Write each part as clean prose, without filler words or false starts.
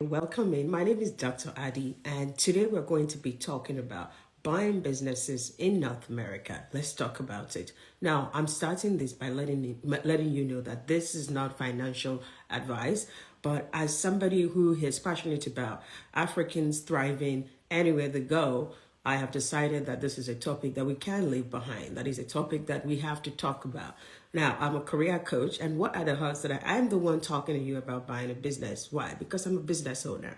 Welcome in. My name is Dr. Adi, and today we're going to be talking about buying businesses in North America. Let's talk about it. Now, I'm starting this by letting you know that this is not financial advice, but as somebody who is passionate about Africans thriving anywhere they go, I have decided that this is a topic that we can leave behind. That is a topic that we have to talk about. Now, I'm a career coach, and what are the odds that I'm the one talking to you about buying a business? Why? Because I'm a business owner.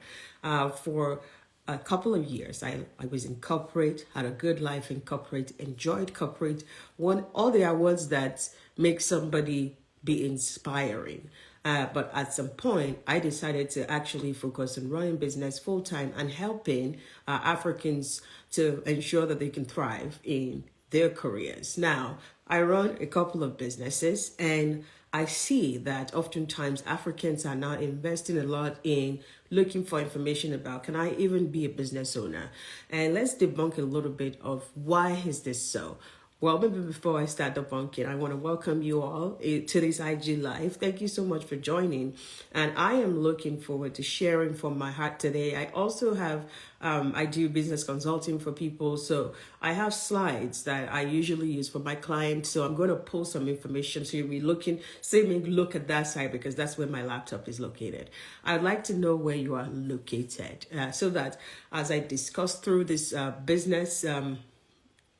For a couple of years, I was in corporate, had a good life in corporate, enjoyed corporate, won all the awards that make somebody be inspiring. But at some point, I decided to actually focus on running business full time and helping Africans to ensure that they can thrive in their careers. Now, I run a couple of businesses, and I see that oftentimes Africans are now investing a lot in looking for information about, can I even be a business owner? And let's debunk a little bit of why is this so? Well, maybe before I start debunking, I want to welcome you all to this IG Live. Thank you so much for joining. And I am looking forward to sharing from my heart today. I also have, I do business consulting for people. So I have slides that I usually use for my clients. So I'm going to pull some information. So you'll be look at that side because that's where my laptop is located. I'd like to know where you are located so that as I discuss through this business,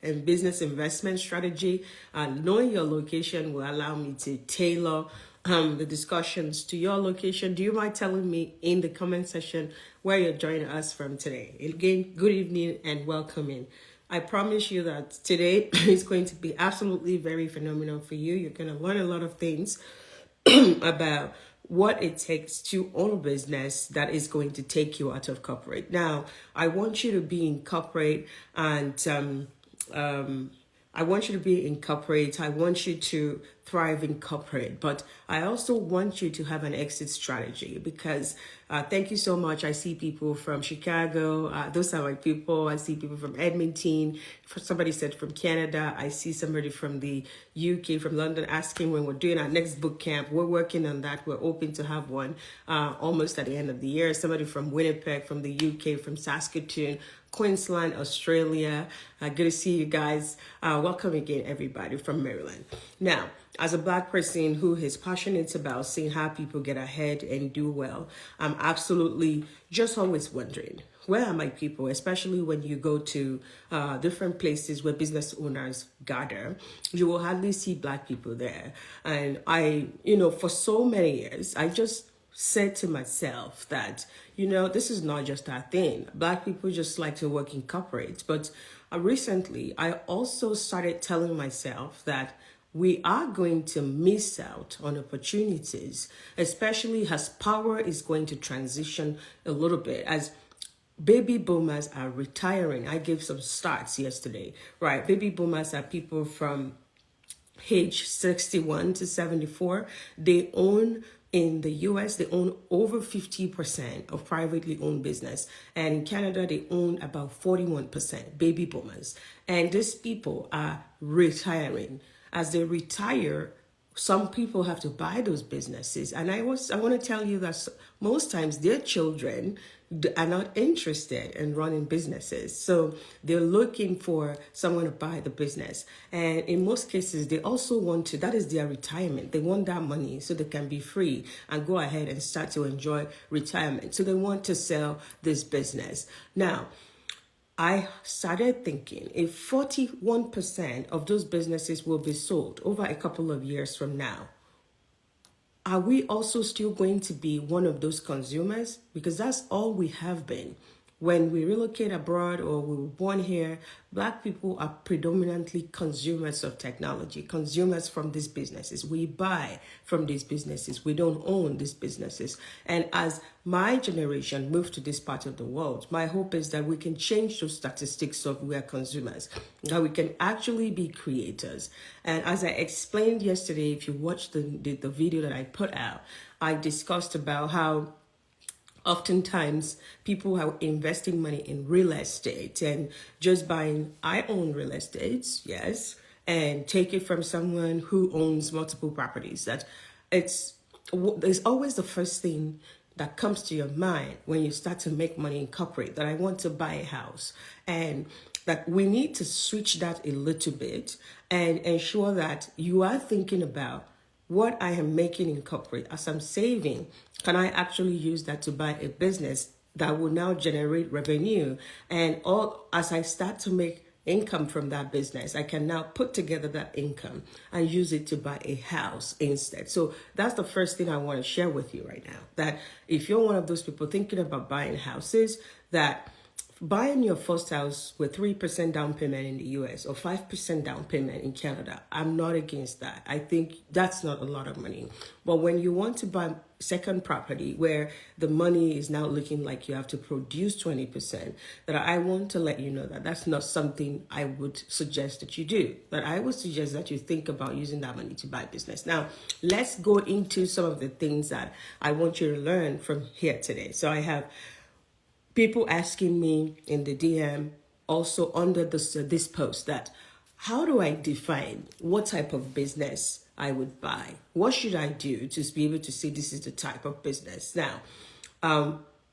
and business investment strategy, knowing your location will allow me to tailor the discussions to your location. Do you mind telling me in the comment section where you're joining us from today? Again, good evening and welcome in. I promise you that today is going to be absolutely very phenomenal for you. You're going to learn a lot of things about what it takes to own a business that is going to take you out of corporate. Now, I want you to be in corporate and I want you to be in corporate. I want you to thrive in corporate, but I also want you to have an exit strategy because thank you so much. I see people from Chicago. Those are my people. I see people from Edmonton. Somebody said from Canada. I see somebody from the UK, from London, asking when we're doing our next boot camp. We're working on that. We're hoping to have one almost at the end of the year. Somebody from Winnipeg, from the UK, from Saskatoon, Queensland, Australia. Good to see you guys. Welcome again, everybody from Maryland. Now, as a Black person who is passionate about seeing how people get ahead and do well, I'm absolutely just always wondering, where are my people? Especially when you go to different places where business owners gather, you will hardly see Black people there. And for so many years, I just said to myself that, this is not just our thing. Black people just like to work in corporates. But recently, I also started telling myself that we are going to miss out on opportunities, especially as power is going to transition a little bit, as baby boomers are retiring. I gave some stats yesterday, right? Baby boomers are people from age 61 to 74. They own in the US, they own over 50% of privately owned business. And in Canada, they own about 41%, baby boomers. And these people are retiring. As they retire, some people have to buy those businesses. And I want to tell you that most times their children are not interested in running businesses. So they're looking for someone to buy the business. And in most cases, they also want to, that is their retirement. They want that money so they can be free and go ahead and start to enjoy retirement. So they want to sell this business. Now, I started thinking if 41% of those businesses will be sold over a couple of years from now, are we also still going to be one of those consumers? Because that's all we have been. When we relocate abroad or we were born here, Black people are predominantly consumers of technology, consumers from these businesses. We buy from these businesses. We don't own these businesses. And as my generation moves to this part of the world, my hope is that we can change those statistics of we are consumers, that we can actually be creators. And as I explained yesterday, if you watched the video that I put out, I discussed about how oftentimes people are investing money in real estate and just buying, I own real estate, yes, and take it from someone who owns multiple properties. That there's always the first thing that comes to your mind when you start to make money in corporate, that I want to buy a house. And that we need to switch that a little bit and ensure that you are thinking about what I am making in corporate as I'm saving. Can I actually use that to buy a business that will now generate revenue? And all as I start to make income from that business, I can now put together that income and use it to buy a house instead. So that's the first thing I want to share with you right now, that if you're one of those people thinking about buying houses, that buying your first house with 3% down payment in the US or 5% down payment in Canada, I'm not against that. I think that's not a lot of money. But when you want to buy second property where the money is now looking like you have to produce 20%, that I want to let you know that that's not something I would suggest that you do. But I would suggest that you think about using that money to buy business. Now, let's go into some of the things that I want you to learn from here today. So I have people asking me in the DM, also under this post, that how do I define what type of business I would buy? What should I do to be able to say this is the type of business? Now,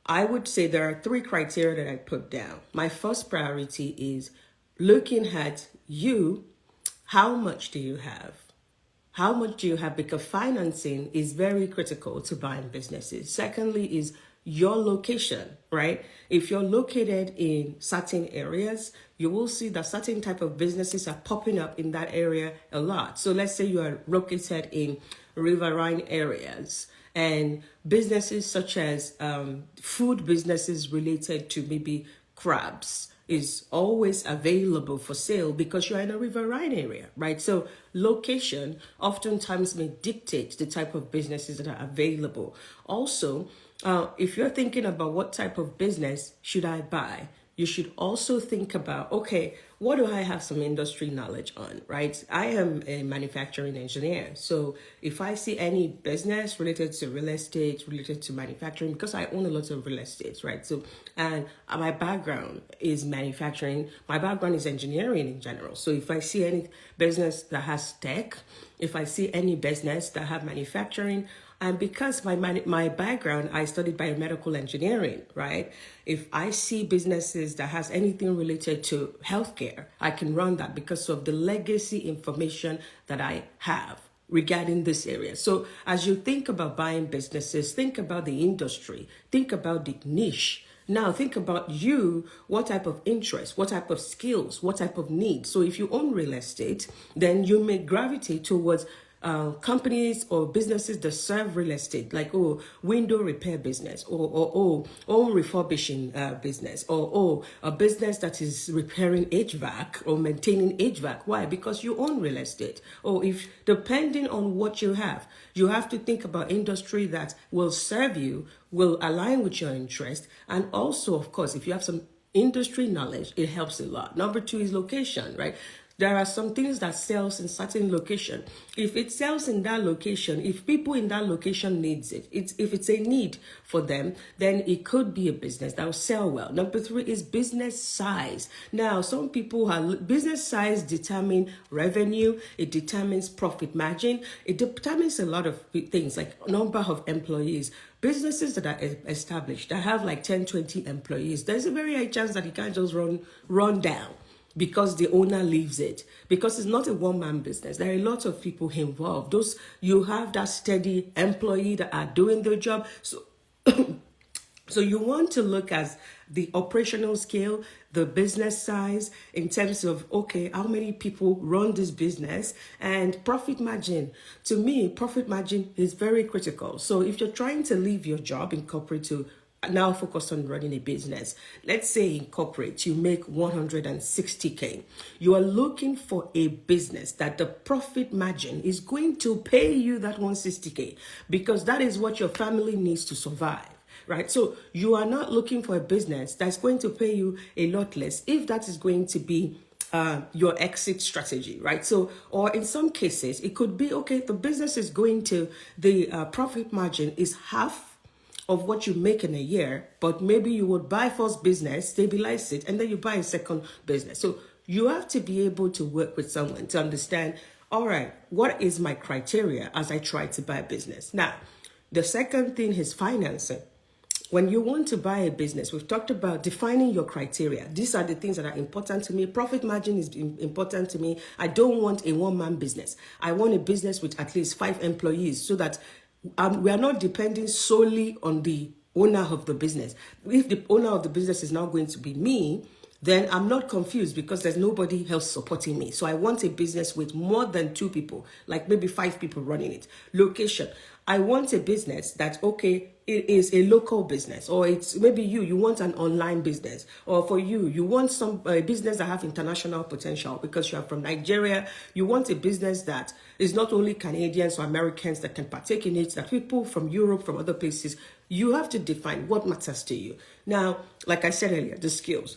I would say there are 3 criteria that I put down. My first priority is looking at you. How much do you have? How much do you have? Because financing is very critical to buying businesses. Secondly is your location, right? If you're located in certain areas, you will see that certain type of businesses are popping up in that area a lot. So let's say you are located in riverine areas, and businesses such as food businesses related to maybe crabs is always available for sale because you're in a riverine area, right? So location oftentimes may dictate the type of businesses that are available. Also, if you're thinking about what type of business should I buy, you should also think about, okay, what do I have some industry knowledge on, right? I am a manufacturing engineer. So if I see any business related to real estate, related to manufacturing, because I own a lot of real estate, right? So, and my background is manufacturing. My background is engineering in general. So if I see any business that has tech, if I see any business that have manufacturing, and because my background, I studied biomedical engineering, right? If I see businesses that has anything related to healthcare, I can run that because of the legacy information that I have regarding this area. So as you think about buying businesses, think about the industry, think about the niche. Now think about you, what type of interest, what type of skills, what type of needs. So if you own real estate, then you may gravitate towards companies or businesses that serve real estate, like window repair business, or home refurbishing business, or a business that is repairing HVAC or maintaining HVAC. Why? Because you own real estate. Or if depending on what you have to think about industry that will serve you, will align with your interest, and also, of course, if you have some industry knowledge, it helps a lot. Number 2 is location, right? There are some things that sells in certain location. If it sells in that location, if people in that location needs it, if it's a need for them, then it could be a business that will sell well. Number 3 is business size. Now, some people business size determine revenue. It determines profit margin. It determines a lot of things like number of employees. Businesses that are established, that have like 10, 20 employees, there's a very high chance that it can't just run down because the owner leaves it, because it's not a one-man business. There are a lot of people involved. You have that steady employee that are doing their job. So so you want to look at the operational scale, the business size in terms of, okay, how many people run this business, and profit margin. To me, profit margin is very critical. So if you're trying to leave your job in corporate to now focus on running a business, let's say in corporate you make 160K, you are looking for a business that the profit margin is going to pay you that 160K, because that is what your family needs to survive, right? So you are not looking for a business that's going to pay you a lot less, if that is going to be your exit strategy, right? So, or in some cases, it could be, okay, the business is going to, the profit margin is half of what you make in a year, but maybe you would buy first business, stabilize it, and then you buy a second business. So you have to be able to work with someone to understand, all right, what is my criteria as I try to buy a business? Now, the second thing is financing. when you want to buy a business, we've talked about defining your criteria. These are the things that are important to me. Profit margin is important to me. I don't want a one-man business. I want a business with at least 5 employees so that we are not depending solely on the owner of the business. If the owner of the business is now going to be me, then I'm not confused because there's nobody else supporting me. So I want a business with more than 2 people, like maybe 5 people running it. Location. I want a business that, okay, it is a local business, or it's maybe you want an online business, or for you want some business that have international potential because you are from Nigeria. You want a business that is not only Canadians or Americans that can partake in it, that people from Europe, from other places. You have to define what matters to you. Now, like I said earlier, the skills.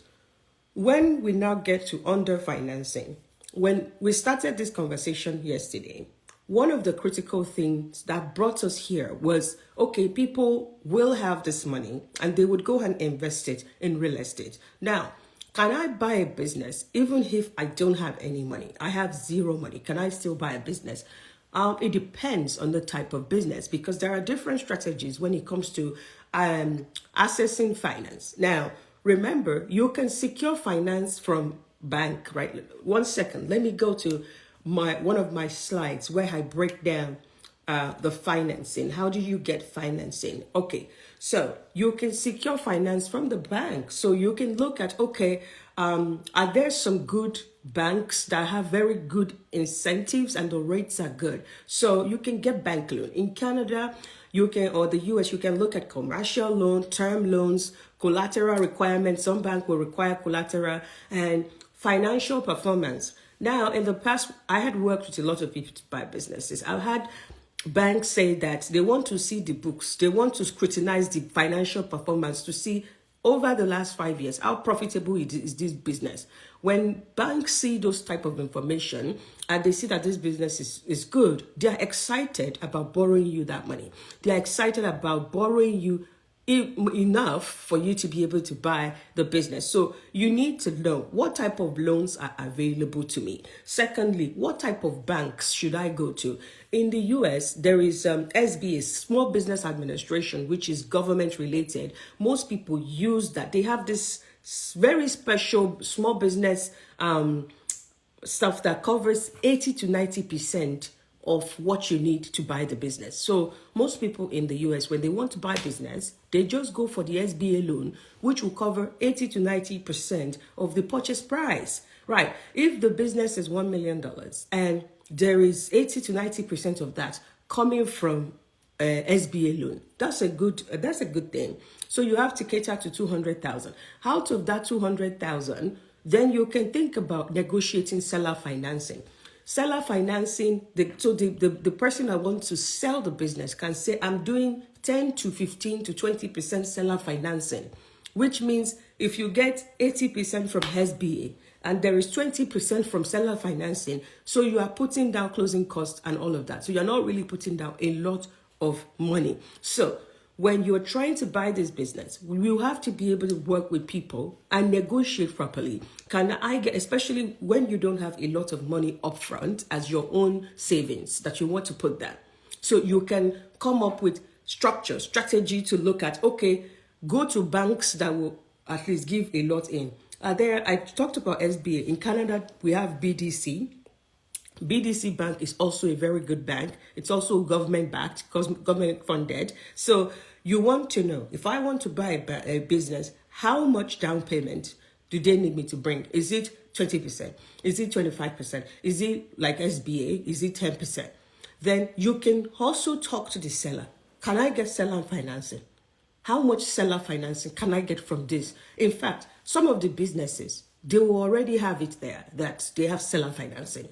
When we now get to underfinancing, when we started this conversation yesterday, one of the critical things that brought us here was, okay, people will have this money and they would go and invest it in real estate. Now, can I buy a business even if I don't have any money? I have 0 money. Can I still buy a business? It depends on the type of business because there are different strategies when it comes to accessing finance. Now, remember, you can secure finance from bank, right? 1 second. Let me go to one of my slides where I break down the financing. How do you get financing? Okay, so you can secure finance from the bank. So you can look at, okay, are there some good banks that have very good incentives and the rates are good? So you can get bank loan. In Canada, you can, or the US, you can look at commercial loan, term loans, collateral requirements. Some bank will require collateral, and financial performance. Now, in the past, I had worked with a lot of people to buy businesses. I've had banks say that they want to see the books. They want to scrutinize the financial performance to see over the last 5 years, how profitable is this business. When banks see those type of information and they see that this business is good, they are excited about borrowing you that money. They are excited about borrowing you enough for you to be able to buy the business. So you need to know what type of loans are available to me. Secondly, what type of banks should I go to? In the US, there is SBA, Small Business Administration, which is government related. Most people use that. They have this very special small business stuff that covers 80 to 90% of what you need to buy the business. So most people in the US, when they want to buy business, they just go for the SBA loan, which will cover 80 to 90% of the purchase price. Right. If the business is $1 million and there is 80 to 90% of that coming from SBA loan, that's a good thing. So you have to cater to 200,000. Out of that 200,000, then you can think about negotiating seller financing. Seller financing, the person that wants to sell the business can say, I'm doing 10 to 15 to 20% seller financing, which means if you get 80% from SBA and there is 20% from seller financing, so you are putting down closing costs and all of that. So you're not really putting down a lot of money. So when you're trying to buy this business, you have to be able to work with people and negotiate properly. Can I get, especially when you don't have a lot of money upfront as your own savings that you want to put there. So you can come up with strategy to look at, okay, go to banks that will at least give a lot in. I talked about SBA. In Canada, we have BDC. BDC Bank is also a very good bank. It's also government backed, government funded. So you want to know, if I want to buy a business, how much down payment do they need me to bring? Is it 20%? Is it 25%? Is it like SBA? Is it 10%? Then you can also talk to the seller. Can I get seller financing? How much seller financing can I get from this? In fact, some of the businesses, they will already have it there that they have seller financing.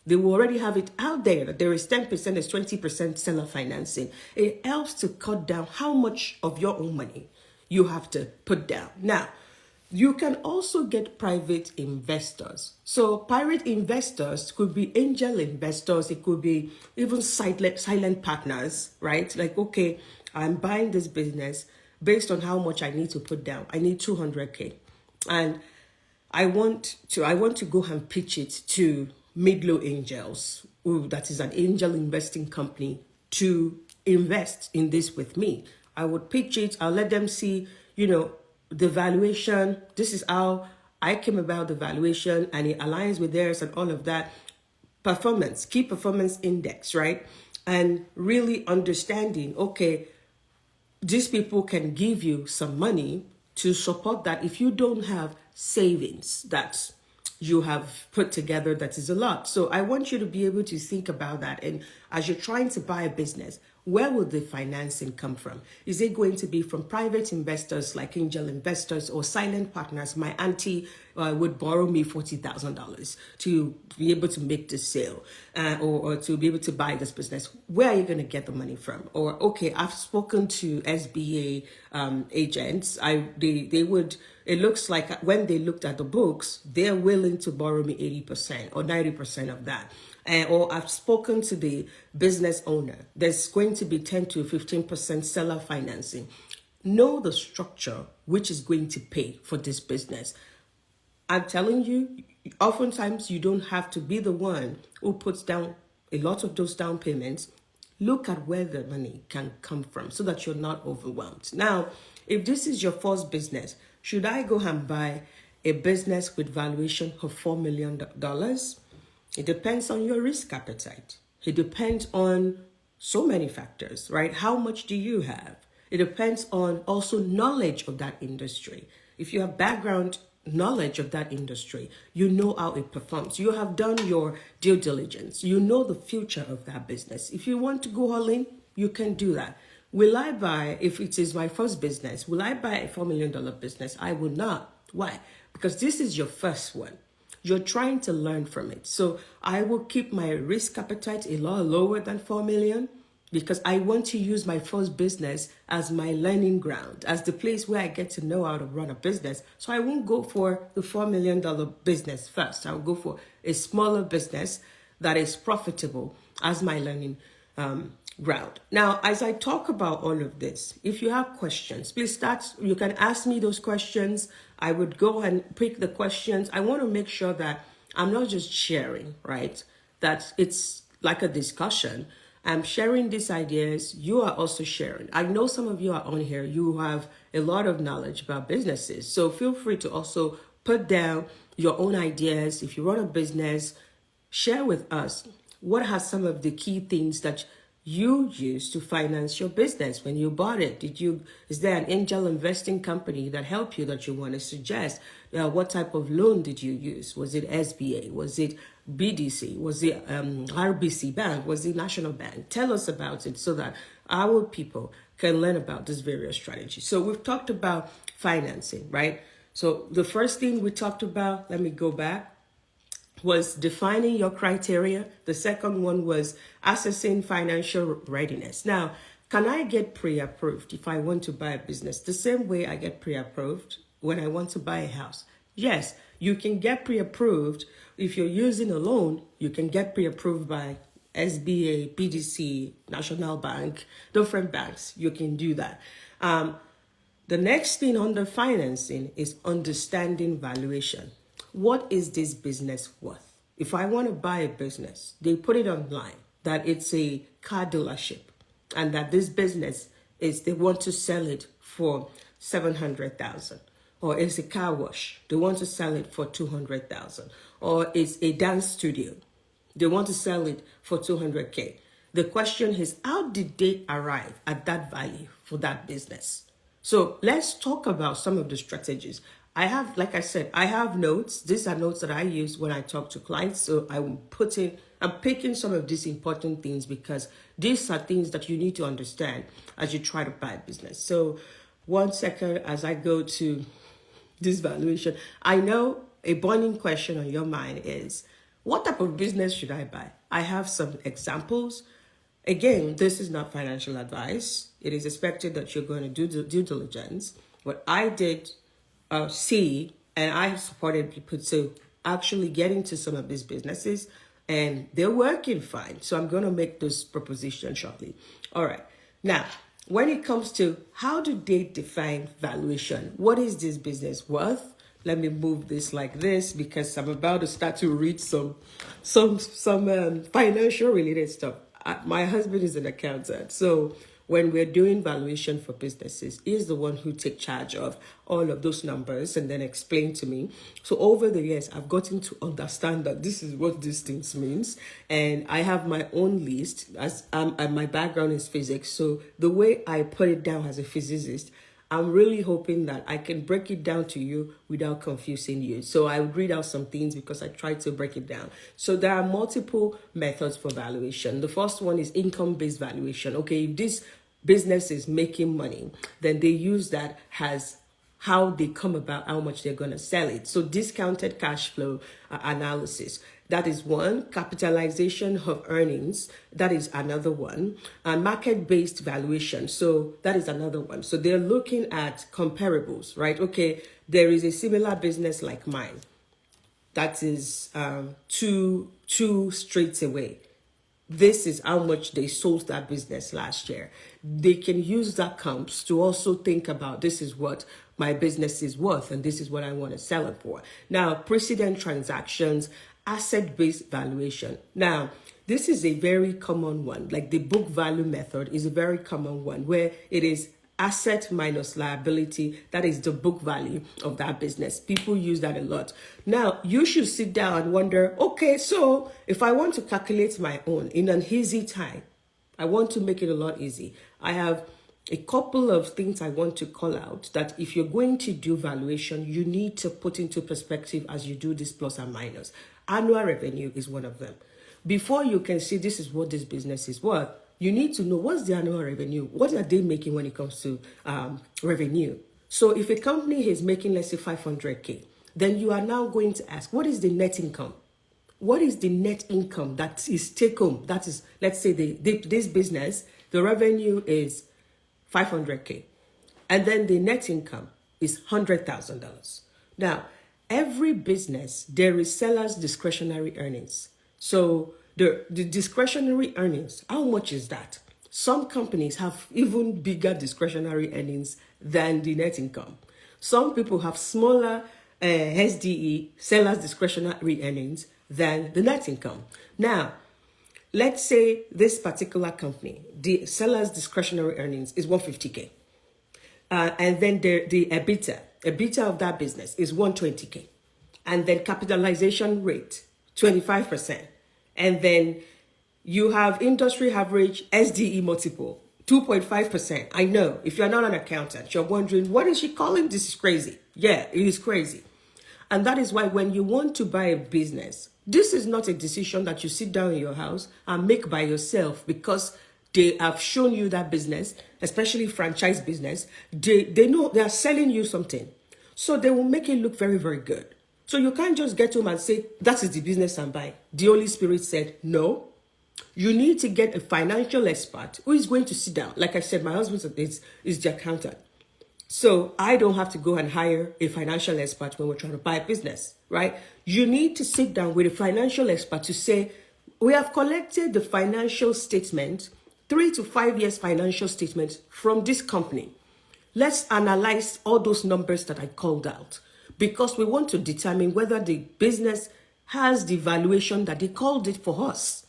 They will already have it out there that there is 10%, there's 20% seller financing. It helps to cut down how much of your own money you have to put down. Now, you can also get private investors. So private investors could be angel investors. It could be even silent partners, right? Like, okay, I'm buying this business based on how much I need to put down. I need 200K. And I want to go and pitch it to Midlow Angels, that is an angel investing company, to invest in this with me. I would pitch it. I'll let them see, the valuation. This is how I came about the valuation, and it aligns with theirs and all of that. Performance, key performance index, right? And really understanding, okay, these people can give you some money to support that. If you don't have savings that you have put together, that is a lot. So I want you to be able to think about that. And as you're trying to buy a business, where will the financing come from? Is it going to be from private investors like angel investors or silent partners? My auntie would borrow me $40,000 to be able to make this sale or to be able to buy this business. Where are you going to get the money from? Or, okay, I've spoken to SBA agents. They would, it looks like when they looked at the books, they're willing to borrow me 80% or 90% of that. Or I've spoken to the business owner. There's going to be 10 to 15% seller financing. Know the structure which is going to pay for this business. I'm telling you, oftentimes you don't have to be the one who puts down a lot of those down payments. Look at where the money can come from so that you're not overwhelmed. Now, if this is your first business, should I go and buy a business with valuation of $4 million? It depends on your risk appetite. It depends on so many factors, right? How much do you have? It depends on also knowledge of that industry. If you have background knowledge of that industry, you know how it performs. You have done your due diligence. You know the future of that business. If you want to go all in, you can do that. Will I buy, if it is my first business, will I buy a $4 million business? I will not. Why? Because this is your first one. You're trying to learn from it. So I will keep my risk appetite a lot lower than 4 million because I want to use my first business as my learning ground, as the place where I get to know how to run a business. So I won't go for the $4 million business first. I'll go for a smaller business that is profitable as my learning ground. Now, as I talk about all of this, if you have questions, please you can ask me those questions. I would go and pick the questions. I want to make sure that I'm not just sharing, right? That it's like a discussion. I'm sharing these ideas. You are also sharing. I know some of you are on here. You have a lot of knowledge about businesses. So feel free to also put down your own ideas. If you run a business, share with us what are some of the key things that you used to finance your business when you bought it. Is there an angel investing company that helped you that you want to suggest? What type of loan did you use? Was it SBA? Was it BDC? Was it RBC Bank? Was it National Bank? Tell us about it so that our people can learn about this various strategies. So we've talked about financing, right? So the first thing we talked about, let me go back, was defining your criteria. The second one was assessing financial readiness. Now, can I get pre-approved if I want to buy a business? The same way I get pre-approved when I want to buy a house. Yes, you can get pre-approved. If you're using a loan, you can get pre-approved by SBA, BDC, National Bank, different banks. You can do that. The next thing under financing is understanding valuation. What is this business worth? If I want to buy a business, they put it online that it's a car dealership and that this business they want to sell it for 700,000, or it's a car wash. They want to sell it for 200,000, or it's a dance studio. They want to sell it for 200K. The question is, how did they arrive at that value for that business? So let's talk about some of the strategies. I have, like I said, I have notes. These are notes that I use when I talk to clients. So I'm picking some of these important things because these are things that you need to understand as you try to buy a business. So 1 second as I go to this valuation. I know a burning question on your mind is, what type of business should I buy? I have some examples. Again, this is not financial advice. It is expected that you're going to do due diligence. What I did see, and I have supported people to actually get into some of these businesses, and they're working fine. So I'm going to make this proposition shortly. All right. Now, when it comes to how do they define valuation, what is this business worth? Let me move this like this because I'm about to start to read some financial related stuff. My husband is an accountant, so when we're doing valuation for businesses, he's the one who take charge of all of those numbers and then explain to me. So over the years, I've gotten to understand that this is what these things means. And I have my own list, as and my background is physics. So the way I put it down as a physicist, I'm really hoping that I can break it down to you without confusing you. So I would read out some things because I tried to break it down. So there are multiple methods for valuation. The first one is income-based valuation. Okay, if this business is making money, then they use that as how they come about how much they're going to sell it. So discounted cash flow analysis. That is one. Capitalization of earnings. That is another one. And market-based valuation. So that is another one. So they're looking at comparables, right? Okay, there is a similar business like mine. That is two streets away. This is how much they sold that business last year. They can use that comps to also think about this is what my business is worth and this is what I want to sell it for. Now, precedent transactions, asset-based valuation. Now, this is a very common one. Like the book value method is a very common one where it is asset minus liability. That is the book value of that business. People use that a lot. Now, you should sit down and wonder, okay, so if I want to calculate my own in an easy time, I want to make it a lot easy. I have a couple of things I want to call out that if you're going to do valuation, you need to put into perspective as you do this plus and minus. Annual revenue is one of them. Before you can see this is what this business is worth, you need to know what's the annual revenue. What are they making when it comes to revenue? So if a company is making, let's say, 500K, then you are now going to ask, what is the net income? What is the net income that is take home? That is, let's say this business, the revenue is 500K. And then the net income is $100,000. Now, every business, there is seller's discretionary earnings. So the discretionary earnings, how much is that? Some companies have even bigger discretionary earnings than the net income. Some people have smaller SDE, seller's discretionary earnings, than the net income. Now, let's say this particular company, the seller's discretionary earnings is 150K. And then the EBITDA of that business is 120K. And then capitalization rate, 25%. And then you have industry average SDE multiple, 2.5%. I know if you're not an accountant, you're wondering, what is she calling? This is crazy. Yeah, it is crazy. And that is why when you want to buy a business, this is not a decision that you sit down in your house and make by yourself because they have shown you that business, especially franchise business. They know they are selling you something. So they will make it look very, very good. So you can't just get home and say, that is the business I'm buying. The Holy Spirit said, no. You need to get a financial expert who is going to sit down. Like I said, my husband is the accountant. So I don't have to go and hire a financial expert when we're trying to buy a business, right? You need to sit down with a financial expert to say, we have collected the financial statement, 3 to 5 years financial statements from this company. Let's analyze all those numbers that I called out because we want to determine whether the business has the valuation that they called it for us.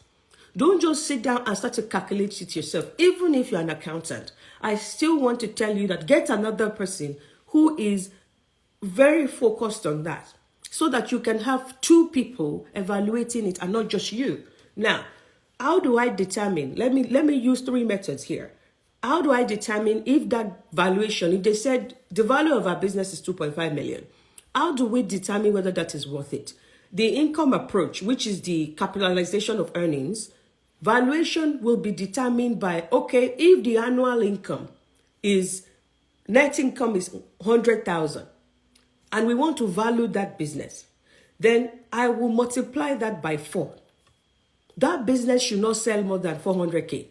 Don't just sit down and start to calculate it yourself. Even if you're an accountant, I still want to tell you that get another person who is very focused on that so that you can have 2 people evaluating it and not just you. Now, how do I determine? Let me use 3 methods here. How do I determine if that valuation, if they said the value of our business is 2.5 million, how do we determine whether that is worth it? The income approach, which is the capitalization of earnings, valuation will be determined by, okay, if the annual income is, net income is 100,000 and we want to value that business, then I will multiply that by 4. That business should not sell more than 400K.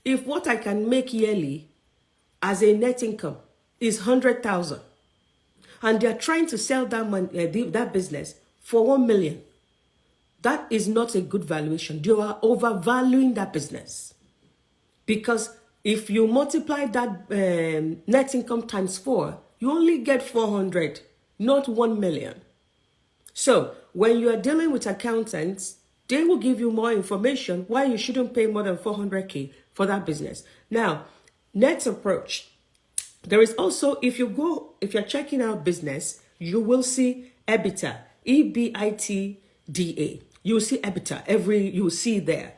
If what I can make yearly as a net income is 100,000 and they're trying to sell that business for 1 million, that is not a good valuation. You are overvaluing that business. Because if you multiply that net income times 4, you only get 400, not 1 million. So when you are dealing with accountants, they will give you more information why you shouldn't pay more than 400K for that business. Now, Next approach. There is also, if you're checking out business, you will see EBITDA, EBITDA. You'll see EBITDA, you'll see there.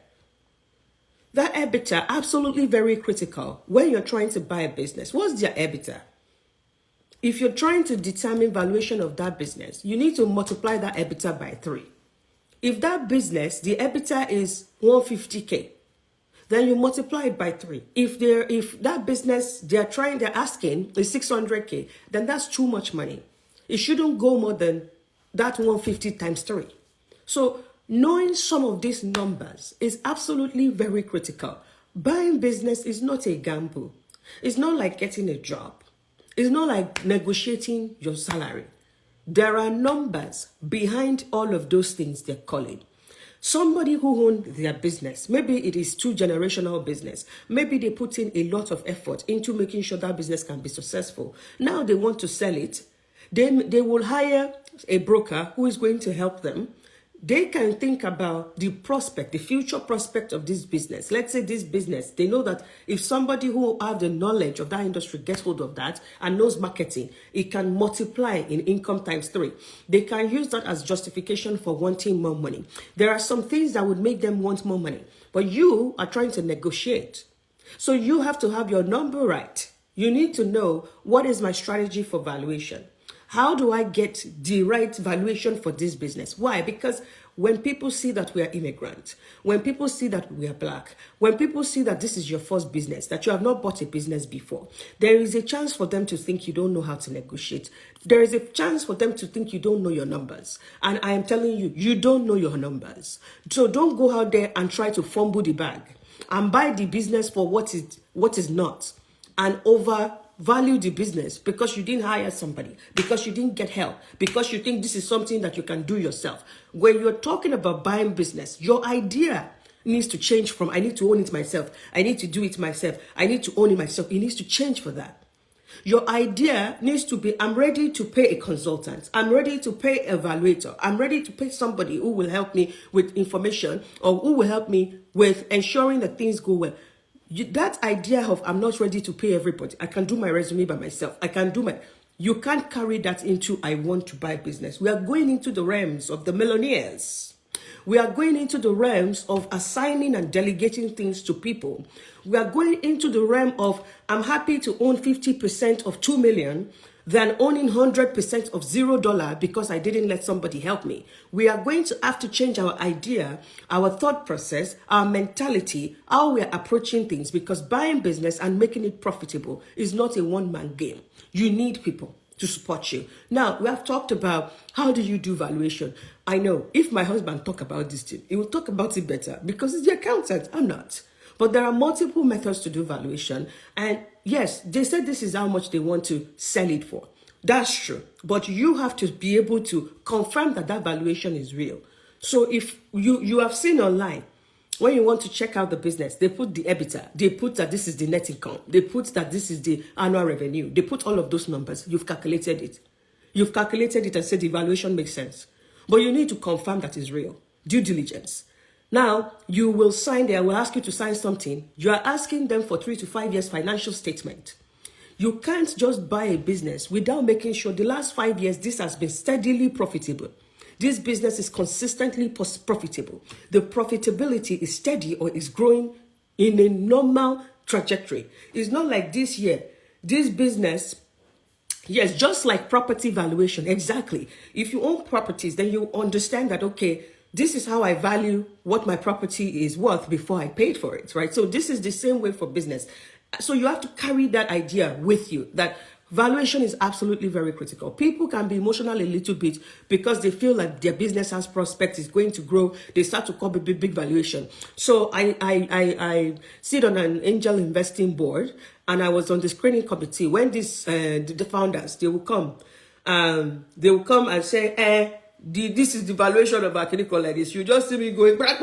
That EBITDA, absolutely very critical when you're trying to buy a business. What's their EBITDA? If you're trying to determine valuation of that business, you need to multiply that EBITDA by 3. If that business, the EBITDA is 150K, then you multiply it by 3. If that business they're asking is 600K, then that's too much money. It shouldn't go more than that 150 times 3. So knowing some of these numbers is absolutely very critical. Buying business is not a gamble. It's not like getting a job. It's not like negotiating your salary. There are numbers behind all of those things they're calling. Somebody who owns their business, maybe it is 2-generational business. Maybe they put in a lot of effort into making sure that business can be successful. Now they want to sell it. They will hire a broker who is going to help them. They can think about the prospect, the future prospect of this business. Let's say this business, they know that if somebody who have the knowledge of that industry gets hold of that and knows marketing, it can multiply in income times 3. They can use that as justification for wanting more money. There are some things that would make them want more money, but you are trying to negotiate. So you have to have your number right. You need to know, what is my strategy for valuation? How do I get the right valuation for this business? Why? Because when people see that we are immigrants, when people see that we are black, when people see that this is your first business, that you have not bought a business before, there is a chance for them to think you don't know how to negotiate. There is a chance for them to think you don't know your numbers. And I am telling you, you don't know your numbers. So don't go out there and try to fumble the bag and buy the business for what is not, and overvalue the business because you didn't hire somebody, because you didn't get help, because you think this is something that you can do yourself. When you're talking about buying business, your idea needs to change from, I need to own it myself, I need to do it myself, I need to own it myself. It needs to change for that. Your idea needs to be, I'm ready to pay a consultant, I'm ready to pay an evaluator, I'm ready to pay somebody who will help me with information, or who will help me with ensuring that things go well. That idea of, I'm not ready to pay everybody, I can do my resume by myself, you can't carry that into, I want to buy business. We are going into the realms of the millionaires. We are going into the realms of assigning and delegating things to people. We are going into the realm of, I'm happy to own 50% of 2 million than owning 100% of $0 because I didn't let somebody help me. We are going to have to change our idea, our thought process, our mentality, how we are approaching things, because buying business and making it profitable is not a one-man game. You need people to support you. Now, we have talked about, how do you do valuation? I know if my husband talk about this thing, he will talk about it better because he's the accountant. I'm not. But there are multiple methods to do valuation. And yes, they said this is how much they want to sell it for. That's true. But you have to be able to confirm that that valuation is real. So if you have seen online, when you want to check out the business, they put the EBITDA, they put that this is the net income, they put that this is the annual revenue, they put all of those numbers. You've calculated it. You've calculated it and said the valuation makes sense. But you need to confirm that is real. Due diligence. Now, you will sign there, will ask you to sign something. You are asking them for 3 to 5 years financial statement. You can't just buy a business without making sure the last 5 years this has been steadily profitable. This business is consistently profitable. The profitability is steady or is growing in a normal trajectory. It's not like this year. This business, yes, just like property valuation, exactly. If you own properties, then you understand that, okay, this is how I value what my property is worth before I paid for it, right? So this is the same way for business. So you have to carry that idea with you, that valuation is absolutely very critical. People can be emotional a little bit because they feel like their business has prospects, is going to grow. They start to call it big valuation. So I sit on an angel investing board, and I was on the screening committee when the founders, they will come and say, this is the valuation of our clinical like this. You just see me going back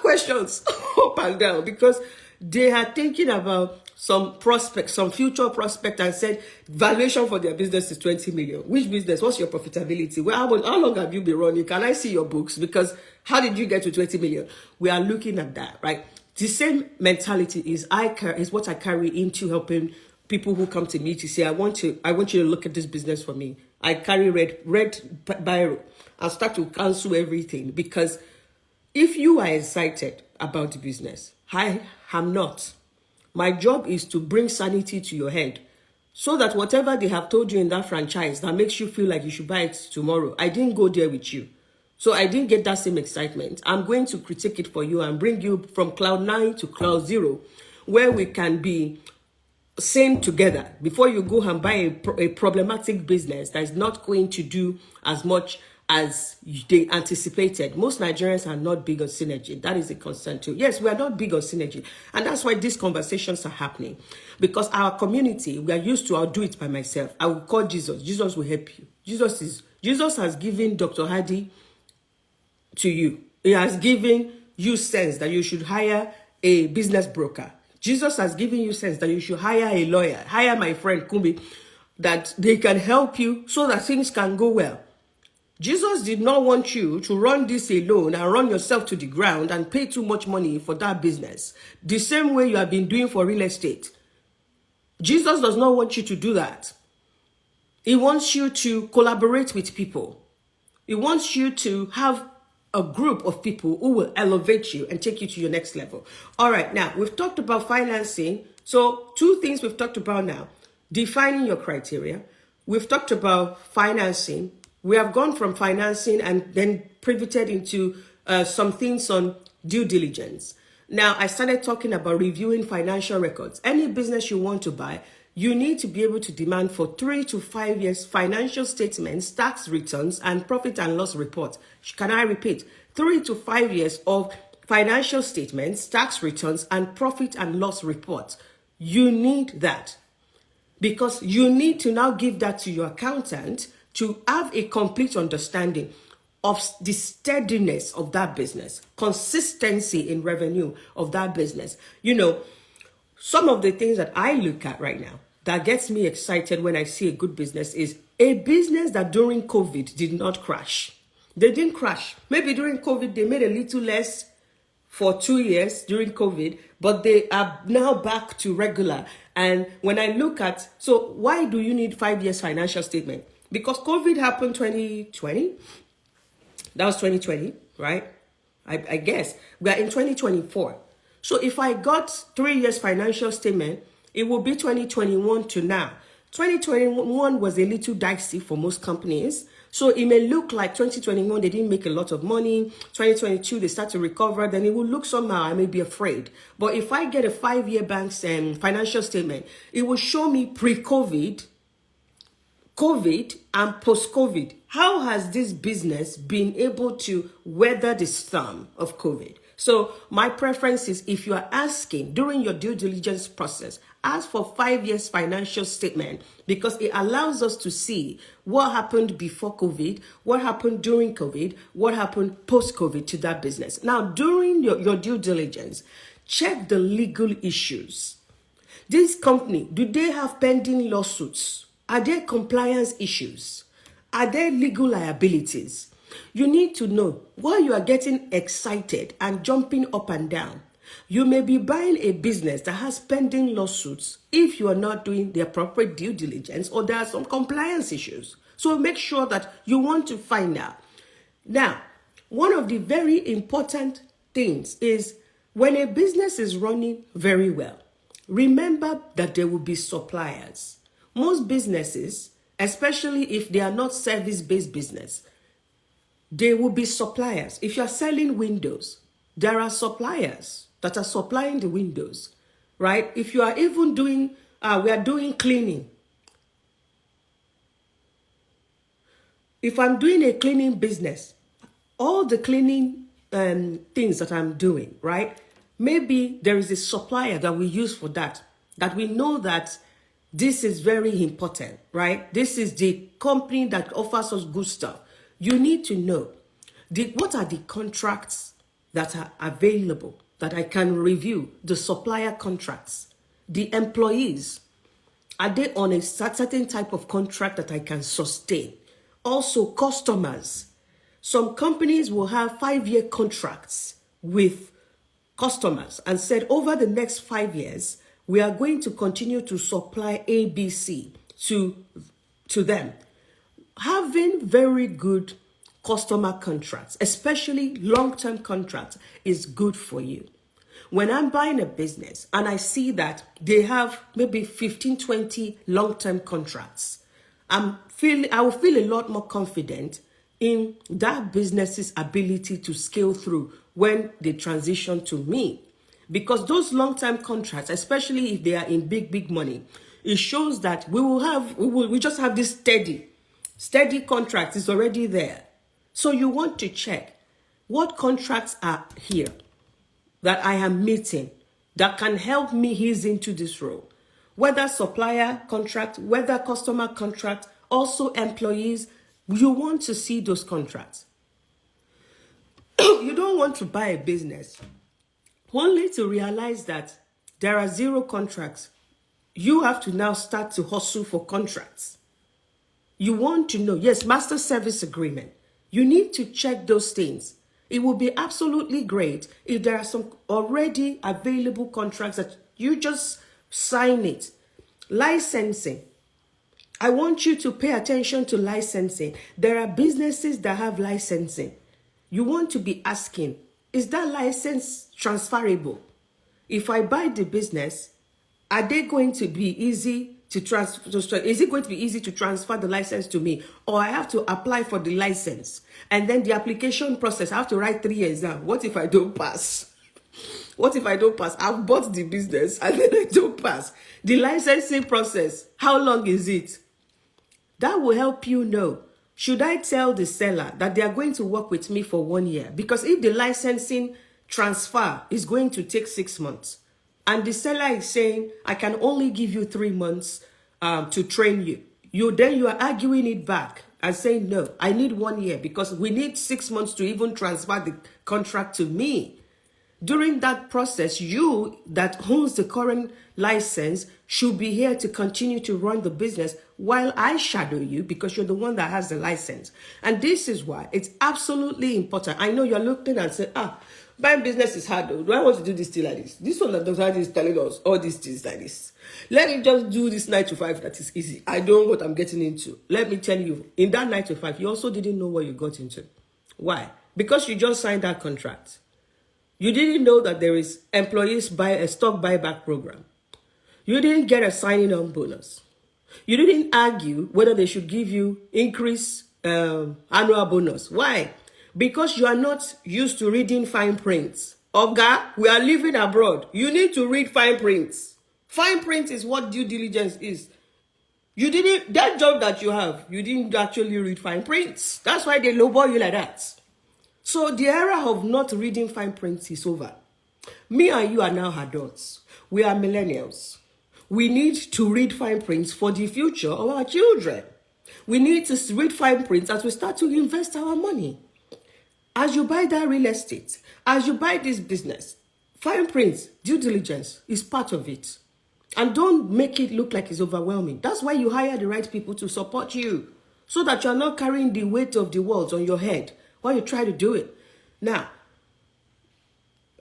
questions up and down, because they are thinking about some prospect, some future prospect, and said valuation for their business is 20 million. Which business? What's your profitability? Well, how long have you been running? Can I see your books? Because how did you get to 20 million? We are looking at that, right? The same mentality is what I carry into helping people who come to me to say, I want you to look at this business for me. I carry red biro. I'll start to cancel everything, because if you are excited about the business, I am not. My job is to bring sanity to your head, so that whatever they have told you in that franchise that makes you feel like you should buy it tomorrow, I didn't go there with you. So I didn't get that same excitement. I'm going to critique it for you and bring you from cloud 9 to cloud 0, where we can be sane together before you go and buy a problematic business that is not going to do as much as they anticipated. Most Nigerians are not big on synergy. That is a concern too. Yes, we are not big on synergy. And that's why these conversations are happening. Because our community, we are used to, I'll do it by myself. I will call Jesus. Jesus will help you. Jesus has given Dr. Hadi to you. He has given you sense that you should hire a business broker. Jesus has given you sense that you should hire a lawyer. Hire my friend Kumbi, that they can help you so that things can go well. Jesus did not want you to run this alone and run yourself to the ground and pay too much money for that business. The same way you have been doing for real estate. Jesus does not want you to do that. He wants you to collaborate with people. He wants you to have a group of people who will elevate you and take you to your next level. All right, now we've talked about financing. So 2 things we've talked about now. Defining your criteria. We've talked about financing. We have gone from financing and then pivoted into some things on due diligence. Now, I started talking about reviewing financial records. Any business you want to buy, you need to be able to demand for 3 to 5 years financial statements, tax returns, and profit and loss reports. Can I repeat? 3 to 5 years of financial statements, tax returns, and profit and loss reports. You need that, because you need to now give that to your accountant to have a complete understanding of the steadiness of that business, consistency in revenue of that business. You know, some of the things that I look at right now that gets me excited when I see a good business is a business that during COVID did not crash. They didn't crash. Maybe during COVID, they made a little less for 2 years during COVID, but they are now back to regular. And when I look at, so why do you need 5 years financial statement? Because COVID happened 2020. That was 2020, right? I guess we are in 2024. So if I got 3 years financial statement, it will be 2021 to now. 2021 was a little dicey for most companies. So it may look like 2021, they didn't make a lot of money. 2022, they start to recover. Then it will look somehow, I may be afraid. But if I get a 5-year bank's financial statement, it will show me pre-COVID, COVID, and post-COVID. How has this business been able to weather the storm of COVID? So my preference is, if you are asking during your due diligence process, ask for 5 years financial statement, because it allows us to see what happened before COVID, what happened during COVID, what happened post-COVID to that business. Now, during your due diligence, check the legal issues. This company, do they have pending lawsuits? Are there compliance issues? Are there legal liabilities? You need to know why you are getting excited and jumping up and down. You may be buying a business that has pending lawsuits if you are not doing the appropriate due diligence, or there are some compliance issues. So make sure that you want to find out. Now, one of the very important things is, when a business is running very well, remember that there will be suppliers. Most businesses, especially if they are not service-based business, there will be suppliers. If you're selling windows, there are suppliers that are supplying the windows, right? If you are even doing, we are doing cleaning. If I'm doing a cleaning business, all the cleaning things that I'm doing, right? Maybe there is a supplier that we use for that we know that this is very important, right? This is the company that offers us good stuff. You need to know what are the contracts that are available that I can review, the supplier contracts, the employees. Are they on a certain type of contract that I can sustain? Also, customers. Some companies will have 5-year contracts with customers and said, over the next 5 years, we are going to continue to supply ABC to them. Having very good customer contracts, especially long-term contracts, is good for you. When I'm buying a business and I see that they have maybe 15, 20 long-term contracts, I will feel a lot more confident in that business's ability to scale through when they transition to me. Because those long-term contracts, especially if they are in big money, it shows that we just have this steady contract is already there. So you want to check what contracts are here that I am meeting that can help me ease into this role. Whether supplier contract, whether customer contract, also employees, you want to see those contracts. You don't want to buy a business only to realize that there are 0 contracts. You have to now start to hustle for contracts. You want to know, yes, master service agreement. You need to check those things. It will be absolutely great if there are some already available contracts that you just sign it. Licensing. I want you to pay attention to licensing. There are businesses that have licensing. You want to be asking, is that license transferable? If I buy the business, are they going to be easy to transfer? Is it going to be easy to transfer the license to me? Or I have to apply for the license? And then the application process, I have to write 3 exams. What if I don't pass? What if I don't pass? I've bought the business and then I don't pass. The licensing process, how long is it? That will help you know. Should I tell the seller that they are going to work with me for 1 year? Because if the licensing transfer is going to take 6 months, and the seller is saying, I can only give you 3 months to train you. You are arguing it back and saying, no, I need 1 year because we need 6 months to even transfer the contract to me. During that process, you that owns the current license should be here to continue to run the business while I shadow you because you're the one that has the license. And this is why it's absolutely important. I know you're looking and saying, buying business is hard though. Do I want to do this thing like this? This one that Dr. Adi is telling us all these things like this. Let me just do this 9 to 5 that is easy. I don't know what I'm getting into. Let me tell you, in that 9 to 5, you also didn't know what you got into. Why? Because you just signed that contract. You didn't know that there is employees buy a stock buyback program. You didn't get a signing on bonus. You didn't argue whether they should give you increased annual bonus. Why? Because you are not used to reading fine prints. Oga, we are living abroad. You need to read fine prints. Fine print is what due diligence is. That job that you have, you didn't actually read fine prints. That's why they lowball you like that. So the era of not reading fine prints is over. Me and you are now adults. We are millennials. We need to read fine prints for the future of our children. We need to read fine prints as we start to invest our money. As you buy that real estate, as you buy this business, fine prints, due diligence is part of it. And don't make it look like it's overwhelming. That's why you hire the right people to support you, so that you're not carrying the weight of the world on your head while you try to do it. Now,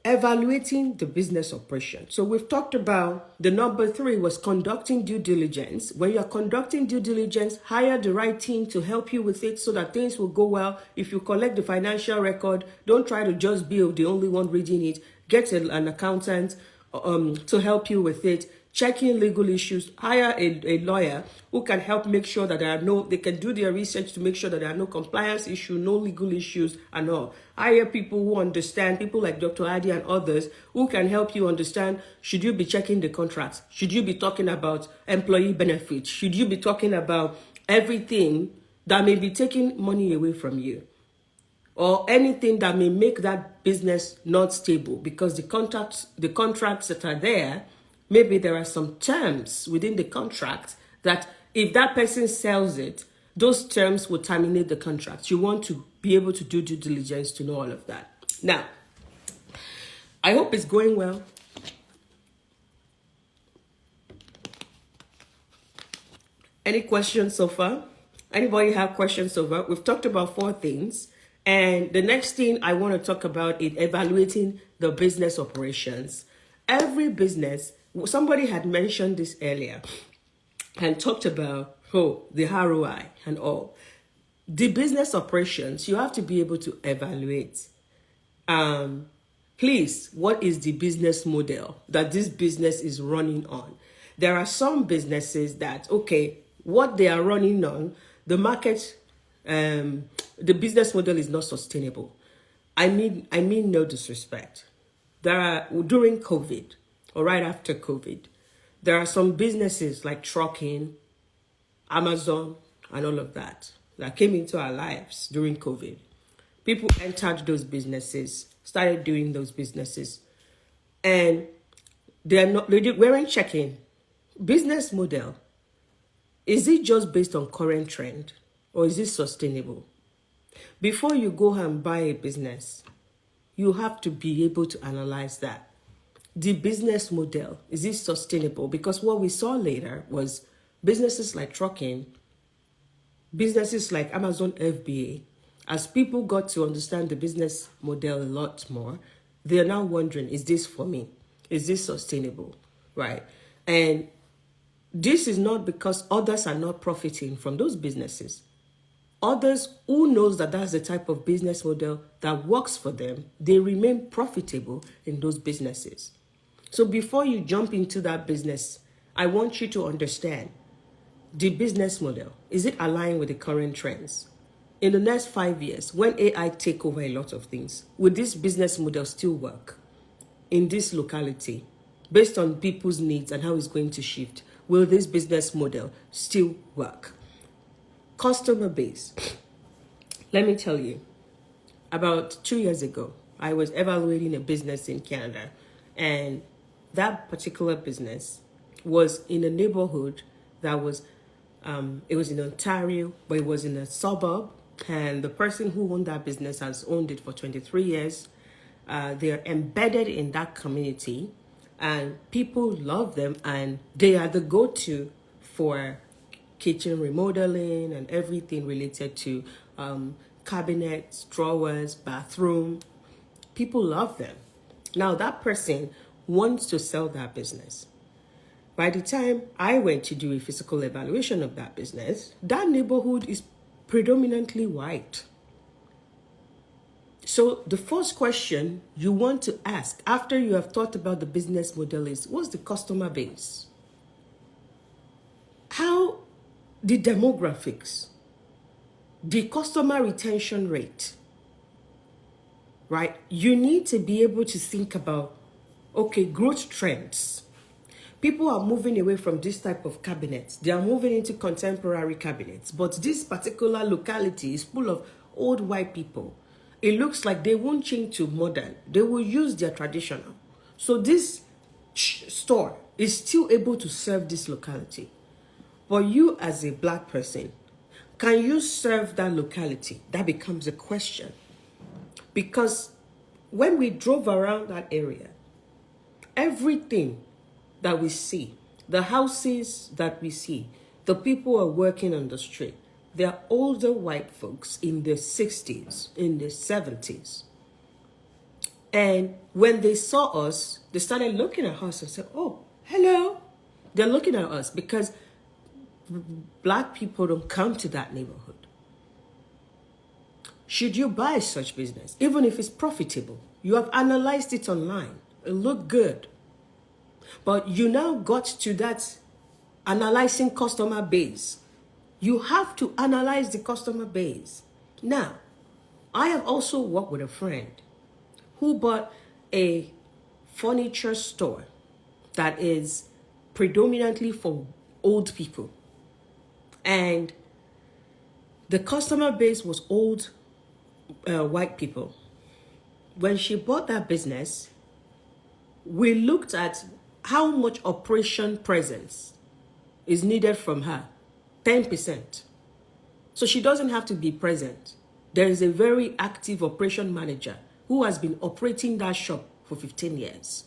evaluating the business operation. So we've talked about the number 3 was conducting due diligence. When you're conducting due diligence, hire the right team to help you with it so that things will go well. If you collect the financial record, don't try to just be the only one reading it. Get an accountant to help you with it. Checking legal issues, hire a lawyer who can help make sure that they can do their research to make sure that there are no compliance issues, no legal issues and all. Hire people who understand, people like Dr. Adi and others who can help you understand, should you be checking the contracts? Should you be talking about employee benefits? Should you be talking about everything that may be taking money away from you? Or anything that may make that business not stable because the contracts that are there, maybe there are some terms within the contract that if that person sells it, those terms will terminate the contract. You want to be able to do due diligence to know all of that. Now, I hope it's going well. Any questions so far? Anybody have questions so far? We've talked about 4 things. And the next thing I want to talk about is evaluating the business operations. Every business, somebody had mentioned this earlier and talked about the ROI and all. The business operations, you have to be able to evaluate. Please, what is the business model that this business is running on? There are some businesses that, okay, what they are running on, the market, the business model is not sustainable. I mean no disrespect. There are, during COVID or right after COVID, there are some businesses like trucking, Amazon, and all of that came into our lives during COVID. People entered those businesses, started doing those businesses, and they weren't checking business model. Is it just based on current trend, or is it sustainable? Before you go and buy a business, you have to be able to analyze that. The business model, is it sustainable? Because what we saw later was businesses like trucking, businesses like Amazon FBA, as people got to understand the business model a lot more, they are now wondering, is this for me? Is this sustainable? Right? And this is not because others are not profiting from those businesses. Others who knows that that's the type of business model that works for them, they remain profitable in those businesses. So before you jump into that business, I want you to understand the business model. Is it aligned with the current trends? In the next 5 years, when AI take over a lot of things, will this business model still work in this locality based on people's needs and how it's going to shift? Will this business model still work? Customer base. Let me tell you, about 2 years ago, I was evaluating a business in Canada, and that particular business was in a neighborhood that was, it was in Ontario, but it was in a suburb, and the person who owned that business has owned it for 23 years. They're embedded in that community, and people love them, and they are the go-to for kitchen remodeling and everything related to cabinets, drawers, bathroom. People love them. Now that person wants to sell that business. By the time I went to do a physical evaluation of that business, that neighborhood is predominantly white. So the first question you want to ask after you have thought about the business model is, what's the customer base? How the demographics, the customer retention rate, right? You need to be able to think about, okay, growth trends. People are moving away from this type of cabinets. They are moving into contemporary cabinets. But this particular locality is full of old white people. It looks like they won't change to modern. They will use their traditional. So this store is still able to serve this locality. But you as a black person, can you serve that locality? That becomes a question. Because when we drove around that area, everything that we see, the houses that we see, the people who are working on the street, they are older white folks in their 60s, in their 70s. And when they saw us, they started looking at us and said, oh, hello. They're looking at us because black people don't come to that neighborhood. Should you buy such business, even if it's profitable? You have analyzed it online. It looked good. But you now got to that analyzing customer base. You have to analyze the customer base. Now, I have also worked with a friend who bought a furniture store that is predominantly for old people. And the customer base was old white people. When she bought that business, we looked at how much operation presence is needed from her. 10%. So she doesn't have to be present. There is a very active operation manager who has been operating that shop for 15 years.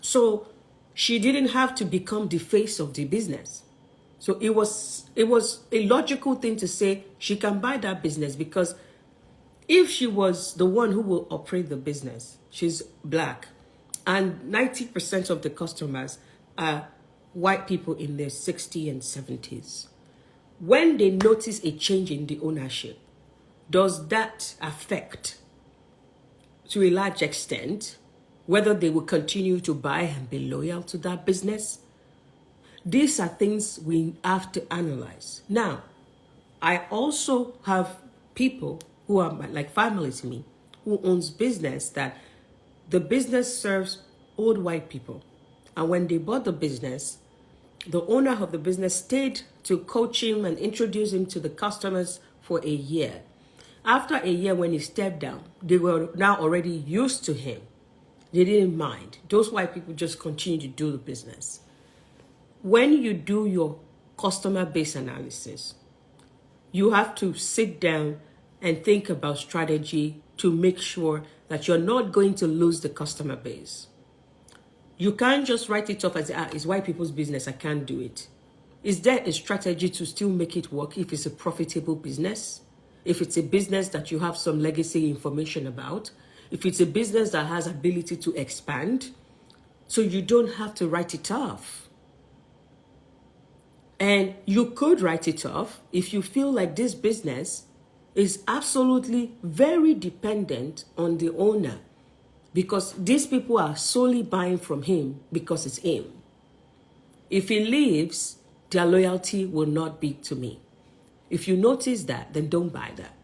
So she didn't have to become the face of the business. So it was a logical thing to say she can buy that business because If she was the one who will operate the business, she's black, and 90% of the customers are white people in their 60s and 70s. When they notice a change in the ownership, does that affect, to a large extent, whether they will continue to buy and be loyal to that business? These are things we have to analyze. Now, I also have people who are like family to me, who owns business that the business serves old white people. And when they bought the business, the owner of the business stayed to coach him and introduce him to the customers for a year. After a year, when he stepped down, they were now already used to him. They didn't mind. Those white people just continued to do the business. When you do your customer base analysis, you have to sit down and think about strategy to make sure that you're not going to lose the customer base. You can't just write it off as, it's white people's business, I can't do it. Is there a strategy to still make it work if it's a profitable business? If it's a business that you have some legacy information about? If it's a business that has ability to expand? So you don't have to write it off. And you could write it off if you feel like this business is absolutely very dependent on the owner, because these people are solely buying from him because it's him. If he leaves, their loyalty will not be to me. If you notice that, then don't buy that.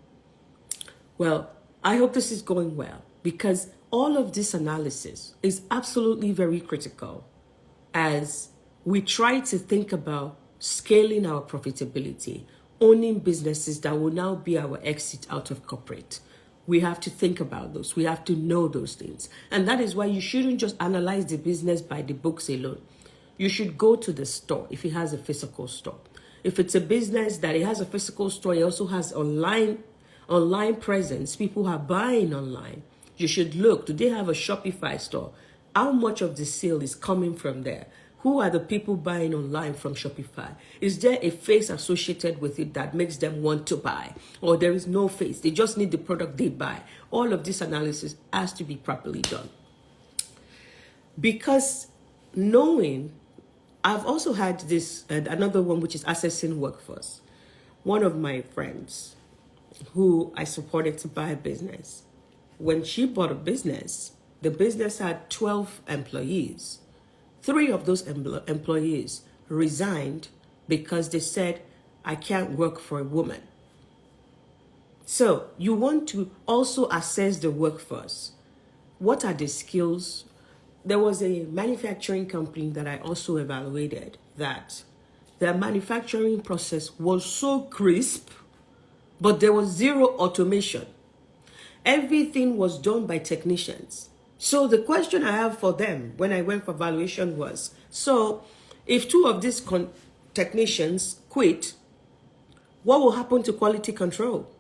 Well, I hope this is going well, because all of this analysis is absolutely very critical as we try to think about scaling our profitability, owning businesses that will now be our exit out of corporate. We have to think about those. We have to know those things. And that is why you shouldn't just analyze the business by the books alone. You should go to the store if it has a physical store. If it's a business that it has a physical store, it also has online presence. People are buying online. You should look, do they have a Shopify store? How much of the sale is coming from there? Who are the people buying online from Shopify? Is there a face associated with it that makes them want to buy? Or there is no face, they just need the product they buy? All of this analysis has to be properly done. Because knowing, I've also had this, another one, which is assessing workforce. One of my friends who I supported to buy a business, when she bought a business, the business had 12 employees. 3 of those employees resigned because they said, I can't work for a woman. So you want to also assess the workforce. What are the skills? There was a manufacturing company that I also evaluated that their manufacturing process was so crisp, but there was zero automation. Everything was done by technicians. So the question I have for them when I went for valuation was, so if 2 of these technicians quit, what will happen to quality control?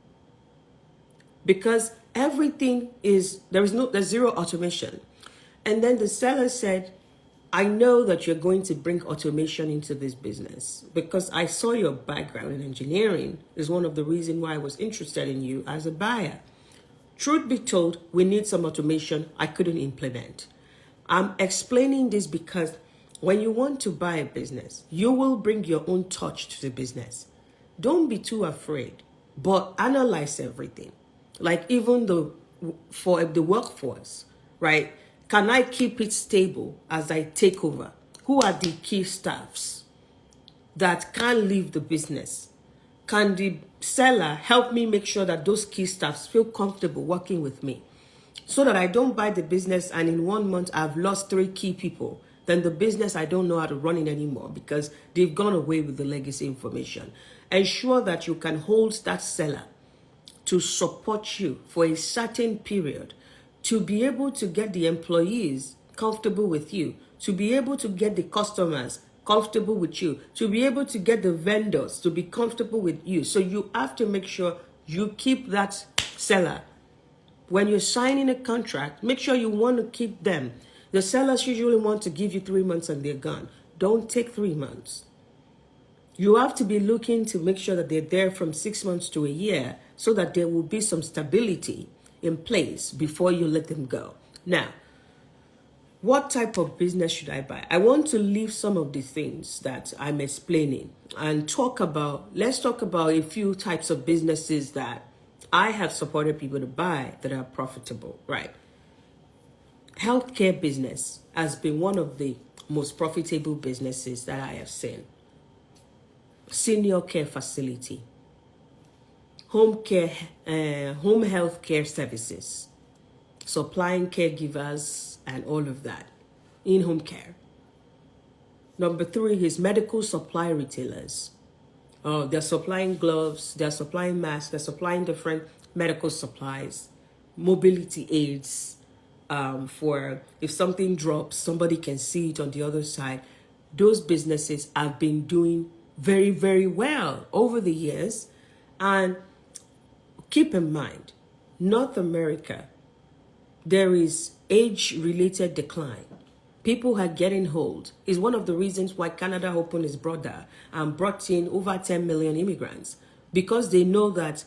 Because everything is, there's zero automation. And then the seller said, I know that you're going to bring automation into this business because I saw your background in engineering is one of the reasons why I was interested in you as a buyer. Truth be told, we need some automation I couldn't implement. I'm explaining this because when you want to buy a business, you will bring your own touch to the business. Don't be too afraid, but analyze everything. Like even for the workforce, right? Can I keep it stable as I take over? Who are the key staffs that can't leave the business? Can the seller help me make sure that those key staffs feel comfortable working with me so that I don't buy the business and in 1 month I've lost 3 key people? Then the business, I don't know how to run it anymore because they've gone away with the legacy information. Ensure that you can hold that seller to support you for a certain period, to be able to get the employees comfortable with you, to be able to get the customers comfortable with you, to be able to get the vendors to be comfortable with you. So you have to make sure you keep that seller. When you're signing a contract, make sure you want to keep them. The sellers usually want to give you 3 months and they're gone. Don't take 3 months. You have to be looking to make sure that they're there from 6 months to a year so that there will be some stability in place before you let them go. Now, what type of business should I buy? I want to leave some of the things that I'm explaining and let's talk about a few types of businesses that I have supported people to buy that are profitable, right? Healthcare business has been one of the most profitable businesses that I have seen. Senior care facility, home health care services, supplying caregivers and all of that, in-home care. Number 3 is medical supply retailers. They're supplying gloves, they're supplying masks, they're supplying different medical supplies, mobility aids, for if something drops, somebody can see it on the other side. Those businesses have been doing very, very well over the years. And keep in mind, North America, there is age-related decline. People are getting old. It's one of the reasons why Canada opened its border and brought in over 10 million immigrants, because they know that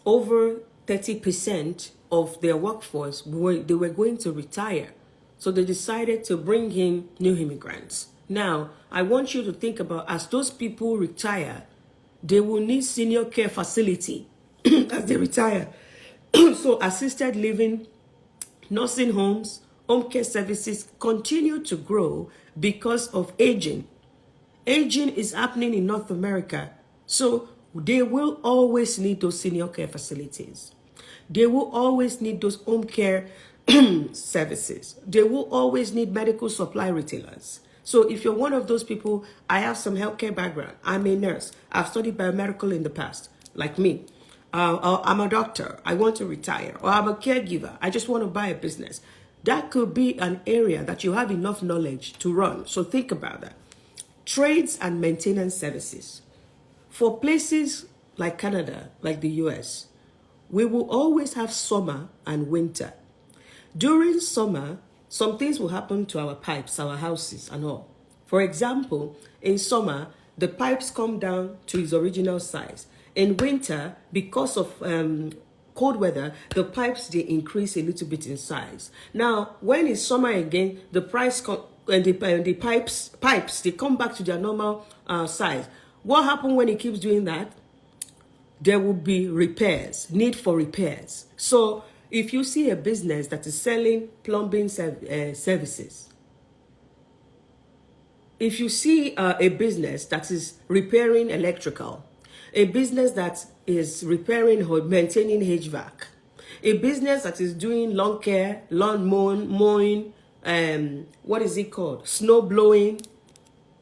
over 30% of their workforce they were going to retire. So they decided to bring in new immigrants. Now, I want you to think about, as those people retire, they will need senior care facility as they retire. So assisted living, nursing homes, home care services continue to grow because of aging. Aging is happening in North America. So they will always need those senior care facilities. They will always need those home care services. They will always need medical supply retailers. So if you're one of those people, I have some healthcare background. I'm a nurse. I've studied biomedical in the past, like me. I'm a doctor. I want to retire. Or I'm a caregiver. I just want to buy a business. That could be an area that you have enough knowledge to run. So think about that. Trades and maintenance services. For places like Canada, like the US, we will always have summer and winter. During summer, some things will happen to our pipes, our houses and all. For example, in summer, the pipes come down to its original size. In winter, because of cold weather, the pipes, they increase a little bit in size. Now, when it's summer again, the the pipes, they come back to their normal size. What happens when it keeps doing that? There will be need for repairs. So if you see a business that is selling plumbing services, if you see a business that is repairing electrical, a business that is repairing or maintaining HVAC, a business that is doing lawn care, lawn mowing, what is it called? Snow blowing,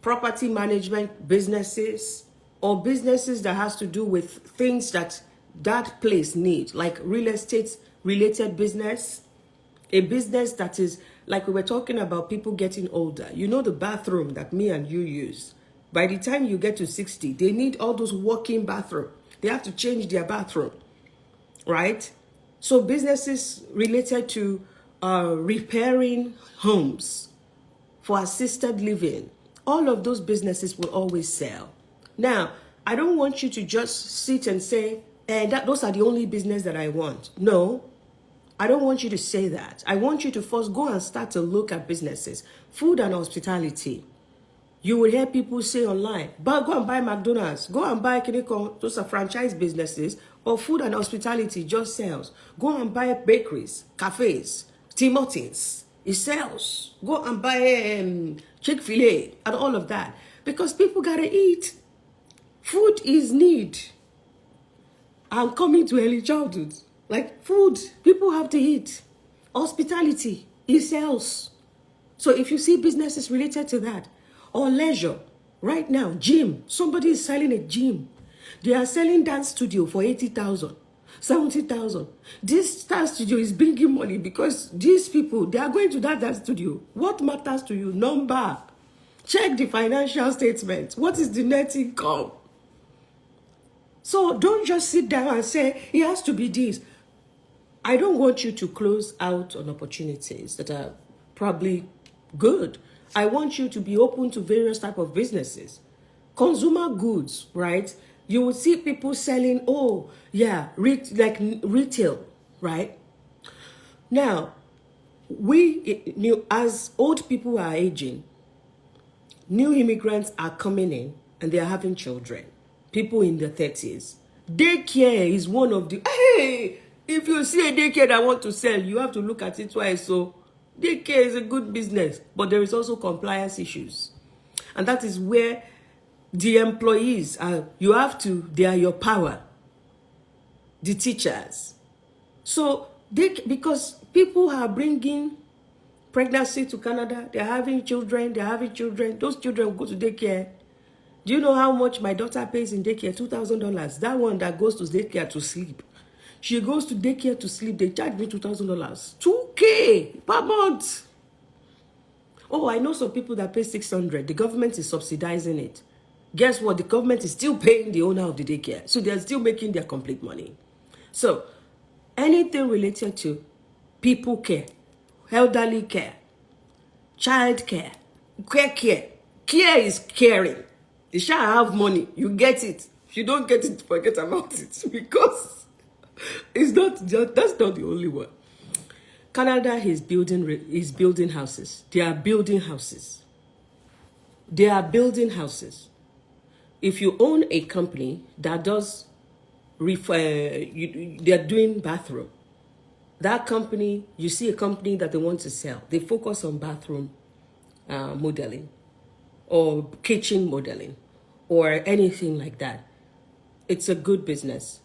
property management businesses, or businesses that has to do with things that place needs, like real estate related business, a business that is, like we were talking about people getting older. You know, the bathroom that me and you use. By the time you get to 60, they need all those walk-in bathroom. They have to change their bathroom, right? So businesses related to repairing homes for assisted living, all of those businesses will always sell. Now, I don't want you to just sit and say, those are the only business that I want. No, I don't want you to say that. I want you to first go and start to look at businesses. Food and hospitality. You will hear people say online, but go and buy McDonald's, go and buy Kineko, those are franchise businesses, or food and hospitality just sells. Go and buy bakeries, cafes, Tim Hortons, it sells. Go and buy Chick-fil-A and all of that. Because people gotta eat. Food is need. I'm coming to early childhood. Like food, people have to eat. Hospitality, it sells. So if you see businesses related to that, or leisure, right now, gym, somebody is selling a gym. They are selling dance studio for 80,000, 70,000. This dance studio is bringing money because these people, they are going to that dance studio. What matters to you? Number. Check the financial statement. What is the net income? So don't just sit down and say, it has to be this. I don't want you to close out on opportunities that are probably good. I want you to be open to various types of businesses. consumer goods, right? You will see people selling, oh, yeah, retail, right? Now, as old people are aging, new immigrants are coming in and they are having children. People in their 30s. Daycare is one of the, hey, if you see a daycare that want to sell, you have to look at it twice. So daycare is a good business, but there is also compliance issues. And that is where the employees are, they are your power. The teachers. So because people are bringing pregnancy to Canada, they're having children, those children will go to daycare. Do you know how much my daughter pays in daycare? $2,000. That one that goes to daycare to sleep. She goes to daycare to sleep, they charge me $2,000. $2,000 per month. Oh, I know some people that pay $600. The government is subsidizing it. Guess what? The government is still paying the owner of the daycare. So they're still making their complete money. So anything related to people care, elderly care, child care, care is caring. You shall have money, you get it. If you don't get it, forget about it, because that's not the only one. Canada is building houses. They are building houses. If you own a company that does they're doing bathroom. That company, you see a company that they want to sell, they focus on bathroom modeling or kitchen modeling or anything like that. It's a good business.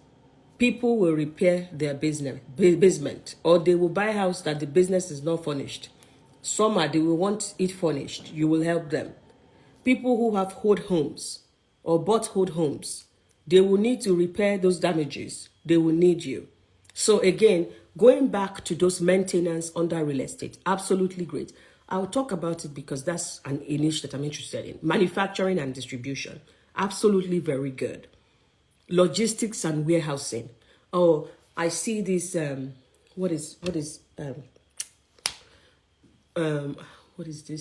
People will repair their basement, or they will buy a house that the business is not furnished. They will want it furnished. You will help them. People who have old homes or bought old homes, they will need to repair those damages. They will need you. So again, going back to those maintenance under real estate, absolutely great. I'll talk about it because that's an niche that I'm interested in. Manufacturing and distribution, absolutely very good. Logistics and warehousing. Oh, I see this. What is this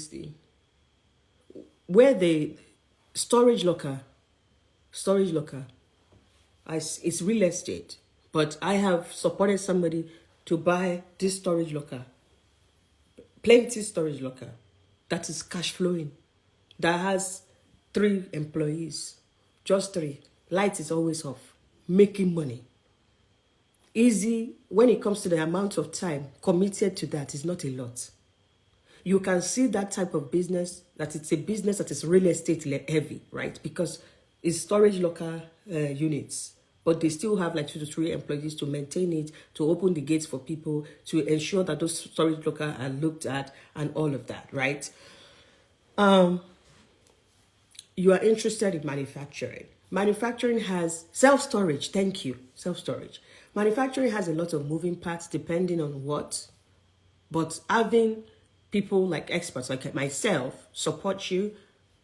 thing? Where the storage locker. It's real estate, but I have supported somebody to buy this storage locker, plenty storage locker, that is cash flowing, that has 3 employees, just 3. Light is always off, making money. Easy when it comes to the amount of time committed to that is not a lot. You can see that type of business, that it's a business that is real estate heavy, right? Because it's storage locker units, but they still have like 2 to 3 employees to maintain it, to open the gates for people, to ensure that those storage locker are looked at and all of that, right? You are interested in manufacturing. Manufacturing has self-storage. Thank you. Self-storage. Manufacturing has a lot of moving parts depending on what, but having people like experts like myself support you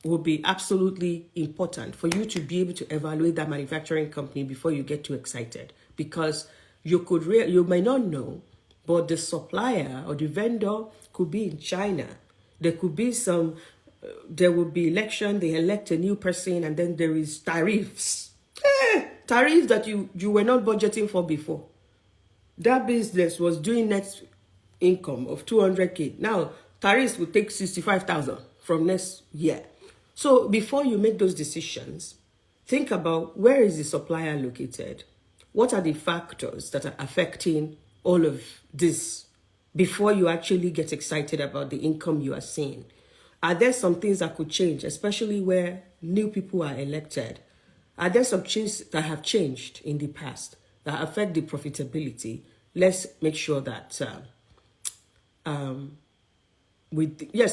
will be absolutely important for you to be able to evaluate that manufacturing company before you get too excited, because you may not know, but the supplier or the vendor could be in China. There could be there will be election, they elect a new person, and then there is tariffs. Tariffs that you were not budgeting for before. That business was doing net income of 200K. Now, tariffs will take 65,000 from next year. So before you make those decisions, think about where is the supplier located? What are the factors that are affecting all of this before you actually get excited about the income you are seeing? Are there some things that could change, especially where new people are elected? Are there some changes that have changed in the past that affect the profitability? Let's make sure that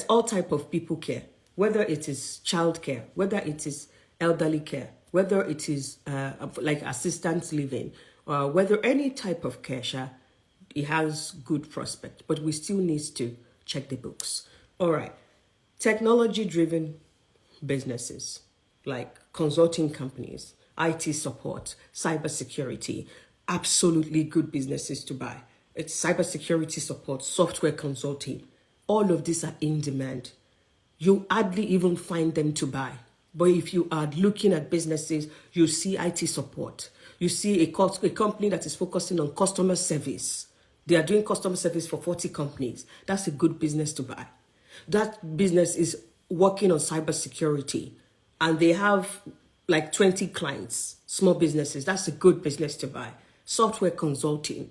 all type of people care, whether it is child care, whether it is elderly care, whether it is like assistance living, whether any type of care, it has good prospect, but we still need to check the books. All right. Technology-driven businesses like consulting companies, IT support, cybersecurity, absolutely good businesses to buy. It's cybersecurity support, software consulting. All of these are in demand. You hardly even find them to buy. But if you are looking at businesses, you see IT support. You see a company that is focusing on customer service. They are doing customer service for 40 companies. That's a good business to buy. That business is working on cybersecurity and they have like 20 clients, small businesses. That's a good business to buy. Software consulting,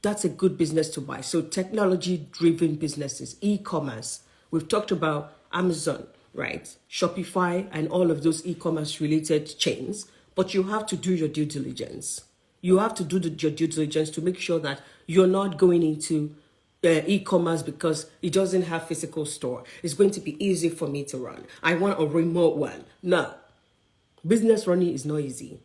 that's a good business to buy. So technology-driven businesses, e-commerce. We've talked about Amazon, right? Shopify and all of those e-commerce related chains. But you have to do your due diligence. You have to do your due diligence to make sure that you're not going into e-commerce because it doesn't have physical store. It's going to be easy for me to run. I want a remote one. No. Business running is not easy,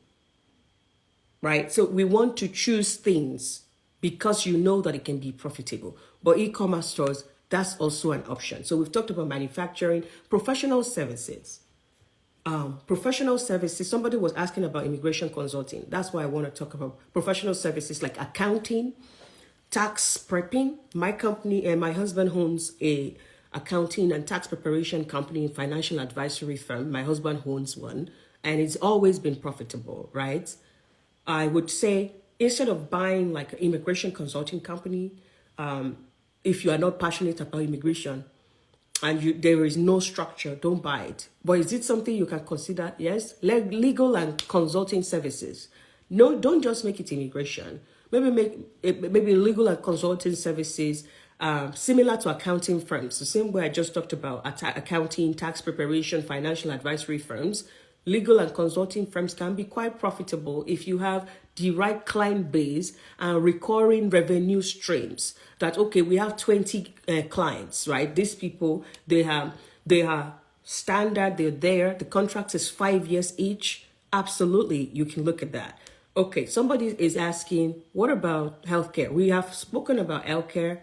right? So we want to choose things because you know that it can be profitable. But e-commerce stores, that's also an option. So we've talked about manufacturing, professional services. Professional services, somebody was asking about immigration consulting. That's why I want to talk about professional services like accounting, tax prepping. My company and my husband owns a accounting and tax preparation company and financial advisory firm. My husband owns one and it's always been profitable, right? I would say instead of buying like an immigration consulting company, if you are not passionate about immigration and there is no structure, don't buy it. But is it something you can consider? Yes. Legal and consulting services. No, don't just make it immigration. Maybe legal and consulting services similar to accounting firms. The same way I just talked about accounting, tax preparation, financial advisory firms. Legal and consulting firms can be quite profitable if you have the right client base and recurring revenue streams. That, okay, we have 20 clients, right? These people, they are standard, they're there. The contract is 5 years each. Absolutely, you can look at that. Okay, somebody is asking, what about healthcare? We have spoken about healthcare.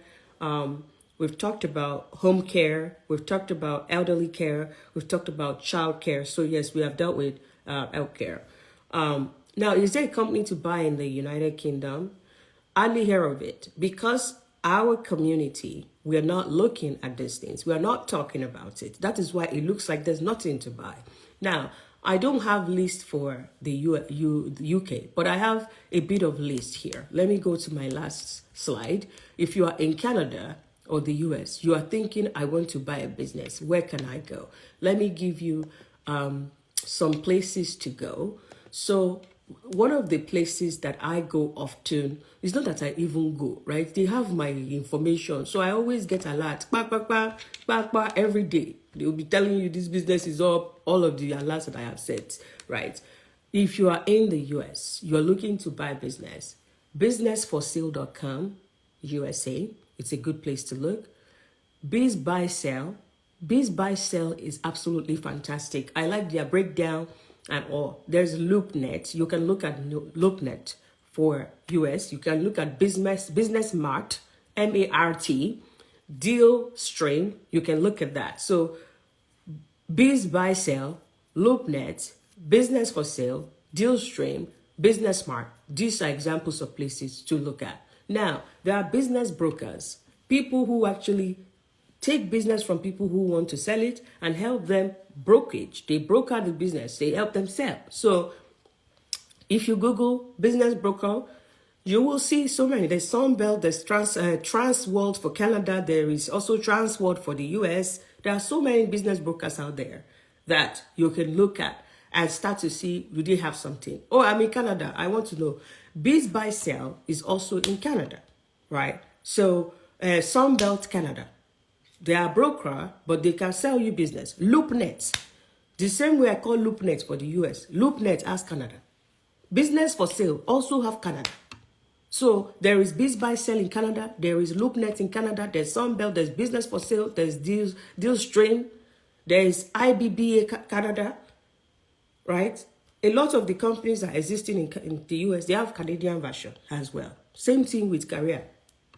We've talked about home care. We've talked about elderly care. We've talked about child care. So yes, we have dealt with healthcare. Now, is there a company to buy in the United Kingdom? Hardly hear of it because our community, we are not looking at these things. We are not talking about it. That is why it looks like there's nothing to buy. Now, I don't have list for the UK, but I have a bit of list here. Let me go to my last slide. If you are in Canada or the US, you are thinking, I want to buy a business. Where can I go? Let me give you some places to go. So one of the places that I go often, it's not that I even go, right? They have my information. So I always get alert, every day. They'll be telling you this business is up, all of the alerts that I have set, right? If you are in the US, you're looking to buy business, businessforsale.com, USA, it's a good place to look. Biz Buy Sell. Biz Buy Sell is absolutely fantastic. I like their breakdown and all. There's LoopNet. You can look at LoopNet for US. You can look at Business Mart, MART, Deal Stream. You can look at that. So Biz Buy Sell, LoopNet, Business for Sale, Deal Stream, Business Mart. These are examples of places to look at. Now, there are business brokers, people who actually take business from people who want to sell it and help them brokerage. They broker the business. They help them sell. So if you Google business broker, you will see so many. There's Sunbelt, there's Transworld for Canada. There is also Transworld for the US. There are so many business brokers out there that you can look at and start to see, do they have something? Oh, I'm in Canada. I want to know. Biz Buy Sell is also in Canada, right? So Sunbelt Canada. They are a broker, but they can sell you business. LoopNet. The same way I call LoopNet for the US. LoopNet has Canada. Business for Sale also have Canada. So there is Biz Buy Sell in Canada. There is LoopNet in Canada. There's Sunbelt. There's Business for Sale. There's Deal Stream. There is IBBA Canada, right? A lot of the companies that are existing in the US, they have Canadian version as well. Same thing with Career.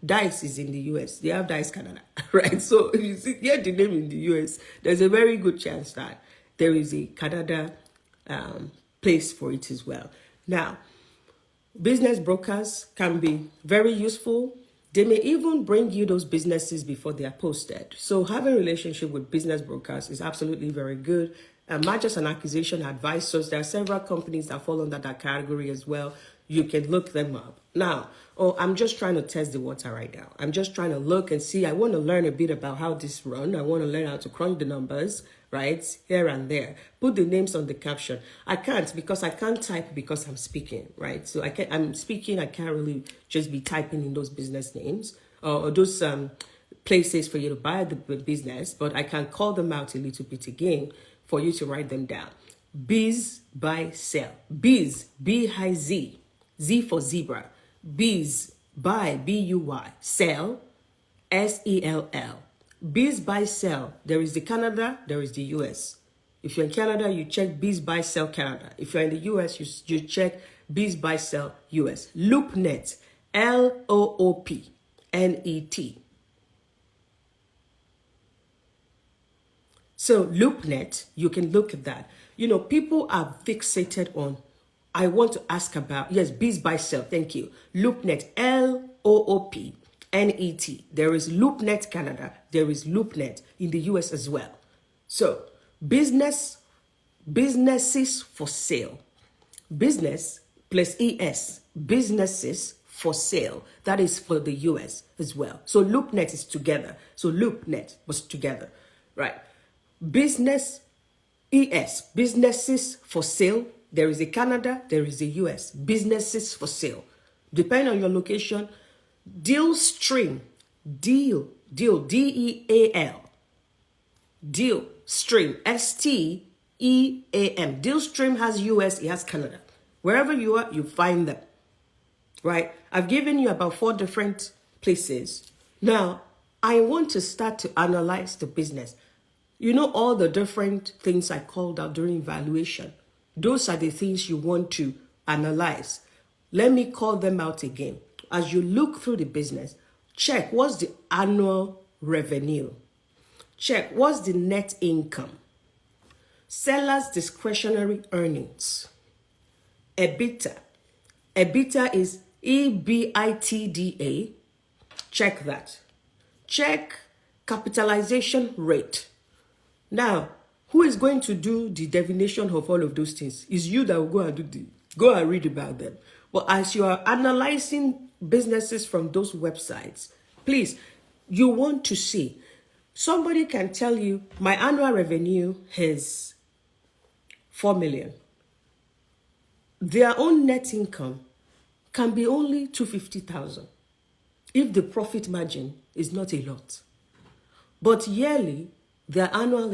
Dice is in the US. They have Dice Canada, right? So if you hear the name in the US, there's a very good chance that there is a Canada place for it as well. Now, business brokers can be very useful. They may even bring you those businesses before they are posted. So having a relationship with business brokers is absolutely very good. mergers and acquisition advisors. There are several companies that fall under that category as well. You can look them up. Now, I'm just trying to test the water right now. I'm just trying to look and see. I want to learn a bit about how this run. I want to learn how to crunch the numbers, right? Here and there. Put the names on the caption. I can't because I can't type because I'm speaking, right? So I'm speaking. I can't really just be typing in those business names or those places for you to buy the business, but I can call them out a little bit again for you to write them down. Biz, buy, sell. Biz, B-I-Z. Z for zebra. Biz, buy, B-U-Y. Sell, S-E-L-L. Biz, buy, sell. There is the Canada, there is the US. If you're in Canada, you check Biz, buy, sell Canada. If you're in the US, you check Biz, buy, sell US. LoopNet, L-O-O-P-N-E-T. So LoopNet, you can look at that. You know, people are fixated on, I want to ask about, yes, Biz, buy, sell, thank you. LoopNet, L-O-O-P-N-E-T. There is LoopNet Canada. There is LoopNet in the US as well. So businesses for sale. Business plus ES, businesses for sale. That is for the US as well. So LoopNet is together. So LoopNet was together, right? Business, ES, businesses for sale. There is a Canada, there is a US. Businesses for sale. Depending on your location, deal stream, deal, D-E-A-L. Deal stream, S-T-E-A-M. Deal stream has US, it has Canada. Wherever you are, you find them, right? I've given you about 4 different places. Now, I want to start to analyze the business. You know, all the different things I called out during valuation. Those are the things you want to analyze. Let me call them out again. As you look through the business, check what's the annual revenue. Check what's the net income. Seller's discretionary earnings. EBITDA. EBITDA is EBITDA. Check that. Check capitalization rate. Now, who is going to do the definition of all of those things? It's you that will go and read about them. But as you are analyzing businesses from those websites, please, you want to see. Somebody can tell you, my annual revenue is 4 million. Their own net income can be only 250,000 if the profit margin is not a lot. But yearly, their annual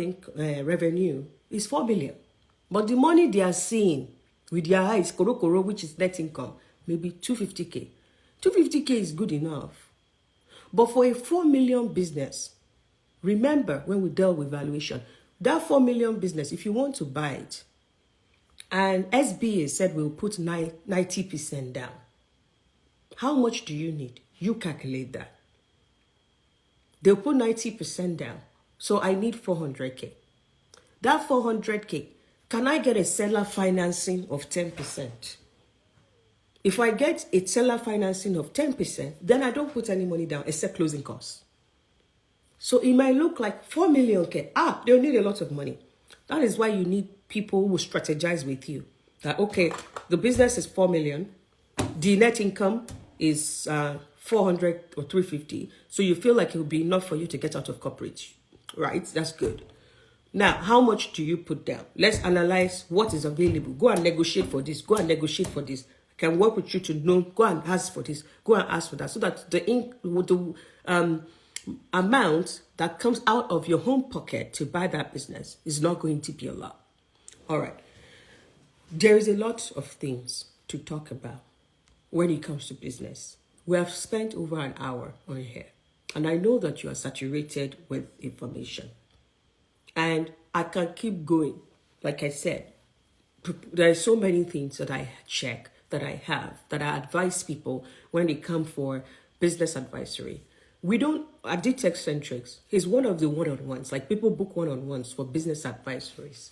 revenue is 4 million. But the money they are seeing with their eyes, koro, which is net income, maybe 250K. 250K is good enough. But for a 4 million business, remember when we dealt with valuation, that 4 million business, if you want to buy it, and SBA said we'll put 90% down, how much do you need? You calculate that. They'll put 90% down. So I need 400K. That 400K, can I get a seller financing of 10%? If I get a seller financing of 10%, then I don't put any money down except closing costs. So it might look like 4 million K. They'll need a lot of money. That is why you need people who will strategize with you. That, okay, the business is 4 million. The net income is 400 or 350. So you feel like it will be enough for you to get out of corporate. Right? That's good. Now, how much do you put down? Let's analyze what is available. Go and negotiate for this. Go and negotiate for this. I can work with you to know. Go and ask for this. Go and ask for that. So that the amount that comes out of your home pocket to buy that business is not going to be a lot. All right. There is a lot of things to talk about when it comes to business. We have spent over an hour on here. And I know that you are saturated with information. And I can keep going. Like I said, there are so many things that I check, that I have, that I advise people when they come for business advisory. We don't, at Tech Centrics, is one of the one-on-ones. Like people book one-on-ones for business advisories.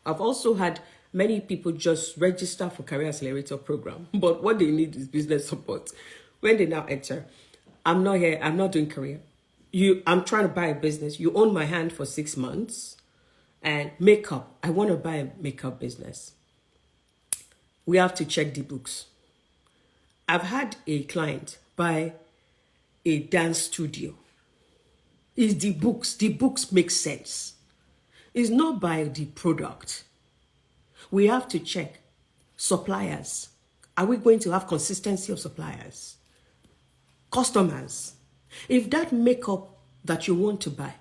I've also had many people just register for Career Accelerator program. But what they need is business support. When they now enter, I'm not here. I'm not doing career. I'm trying to buy a business. You own my hand for 6 months. And makeup, I want to buy a makeup business. We have to check the books. I've had a client buy a dance studio. It's the books. The books make sense. It's not by the product. We have to check suppliers. Are we going to have consistency of suppliers? Customers. If that makeup that you want to buy,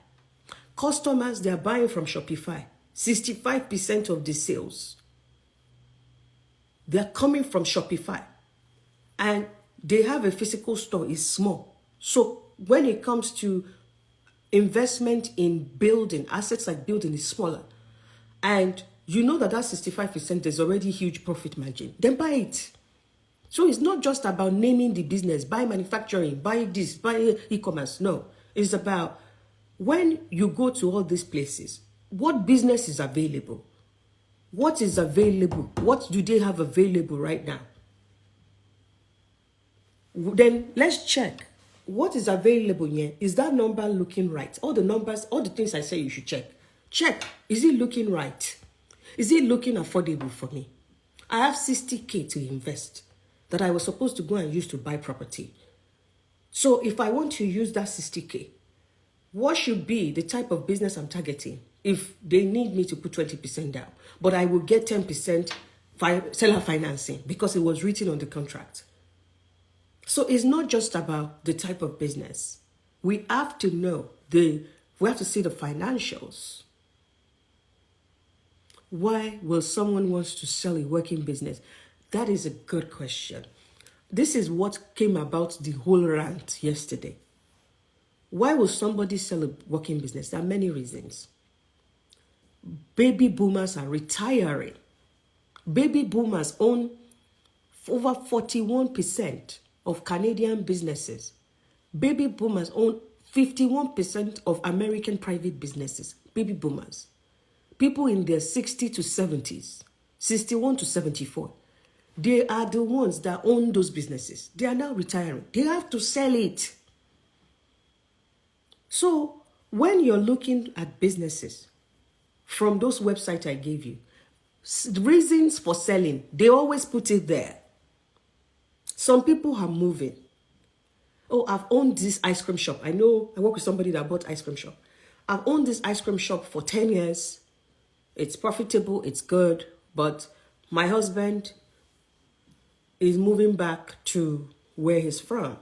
customers, they're buying from Shopify. 65% of the sales, they're coming from Shopify. And they have a physical store, it's small. So when it comes to investment in building, assets like building is smaller. And you know that 65%, there's already huge profit margin. Then buy it. So it's not just about naming the business, buy manufacturing, buy this, buy e-commerce. No, it's about when you go to all these places, what business is available? What is available? What do they have available right now? Then let's check. What is available here? Is that number looking right? All the numbers, all the things I say you should check. Check. Is it looking right? Is it looking affordable for me? I have 60K to invest that I was supposed to go and use to buy property. So if I want to use that 60K, what should be the type of business I'm targeting? If they need me to put 20% down, but I will get 10% seller financing because it was written on the contract. So it's not just about the type of business. We have to know we have to see the financials. Why will someone want to sell a working business? That is a good question. This is what came about the whole rant yesterday. Why will somebody sell a working business? There are many reasons. Baby boomers are retiring. Baby boomers own over 41% of Canadian businesses. Baby boomers own 51% of American private businesses. Baby boomers. People in their 60 to 70s, 61 to 74. They are the ones that own those businesses. They are now retiring. They have to sell it. So when you're looking at businesses from those websites I gave you, reasons for selling, they always put it there. Some people are moving. Oh, I've owned this ice cream shop. I know I work with somebody that bought ice cream shop. I've owned this ice cream shop for 10 years. It's profitable, it's good, but my husband is moving back to where he's from.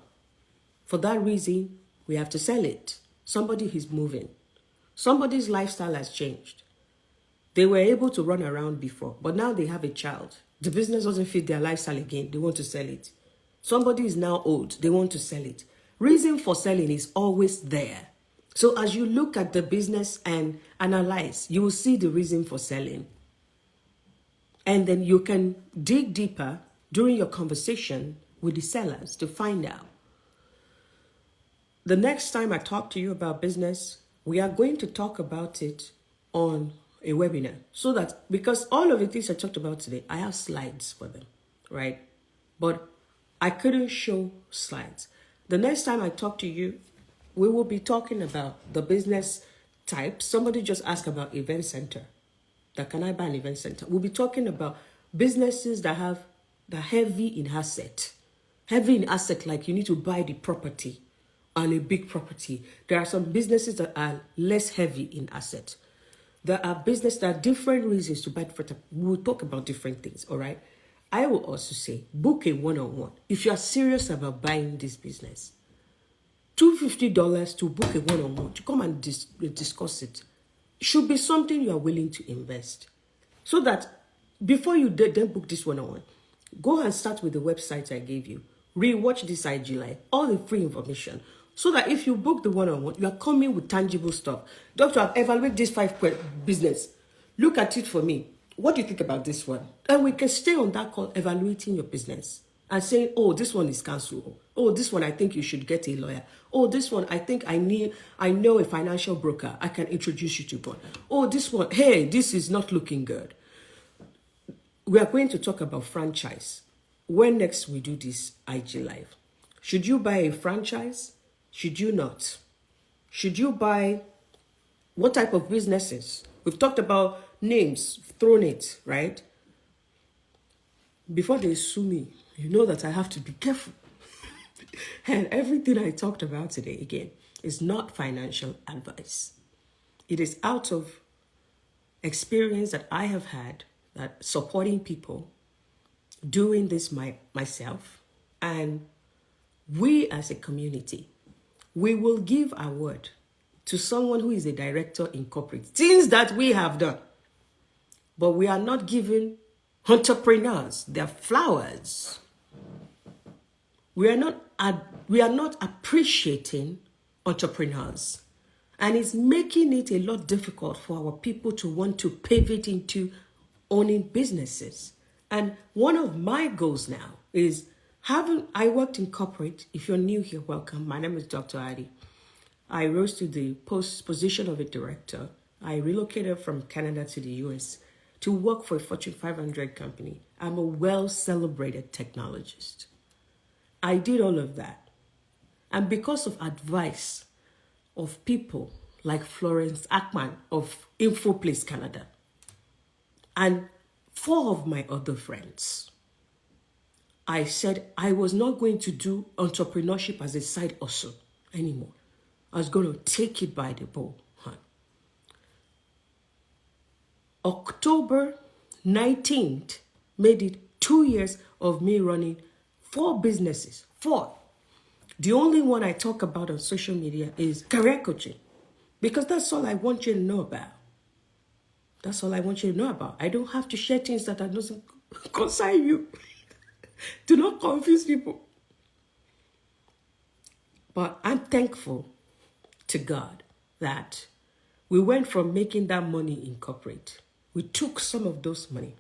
For that reason, we have to sell it. Somebody is moving. Somebody's lifestyle has changed. They were able to run around before, but now they have a child. The business doesn't fit their lifestyle again. They want to sell it. Somebody is now old. They want to sell it. Reason for selling is always there. So as you look at the business and analyze, you will see the reason for selling. And then you can dig deeper during your conversation with the sellers to find out. The next time I talk to you about business, we are going to talk about it on a webinar. So that, because all of the things I talked about today, I have slides for them, right? But I couldn't show slides. The next time I talk to you, we will be talking about the business type. Somebody just asked about event center. That can I buy an event center? We'll be talking about businesses that are heavy in asset. Heavy in asset, like you need to buy the property and a big property. There are some businesses that are less heavy in asset. There are businesses that are different reasons to buy different. We'll talk about different things, all right? I will also say, book a one-on-one. If you are serious about buying this business, $250 to book a one-on-one, to come and discuss it. It should be something you are willing to invest. So that before you then book this one-on-one, go and start with the website I gave you. Rewatch this IG Live, all the free information. So that if you book the one-on-one, you are coming with tangible stuff. Doctor, I've evaluated this 5 business. Look at it for me. What do you think about this one? And we can stay on that call, evaluating your business. And saying, oh, this one is cancelable. Oh, this one, I think you should get a lawyer. Oh, this one, I think I know a financial broker. I can introduce you to one. Oh, this one, hey, this is not looking good. We are going to talk about franchise. When next we do this IG Live? Should you buy a franchise? Should you not? Should you buy, what type of businesses We've talked about names, thrown it, right? Before they sue me, you know that I have to be careful. And everything I talked about today, again, is not financial advice. It is out of experience that I have had that supporting people, doing this myself, and we as a community, we will give our word to someone who is a director in corporate. Things that we have done. But we are not giving entrepreneurs their flowers. We are not appreciating entrepreneurs. And it's making it a lot difficult for our people to want to pivot into owning businesses. And one of my goals now is I worked in corporate. If you're new here, welcome. My name is Dr. Adi. I rose to the position of a director. I relocated from Canada to the US to work for a Fortune 500 company. I'm a well-celebrated technologist. I did all of that. And because of advice of people like Florence Ackman of InfoPlace Canada and 4 of my other friends, I said I was not going to do entrepreneurship as a side hustle anymore. I was going to take it by the bull. October 19th made it 2 years of me running 4 businesses. 4. The only one I talk about on social media is career coaching, because that's all I want you to know about. That's all I want you to know about. I don't have to share things that doesn't concern you. Do not confuse people. But I'm thankful to God that we went from making that money in corporate. We took some of those money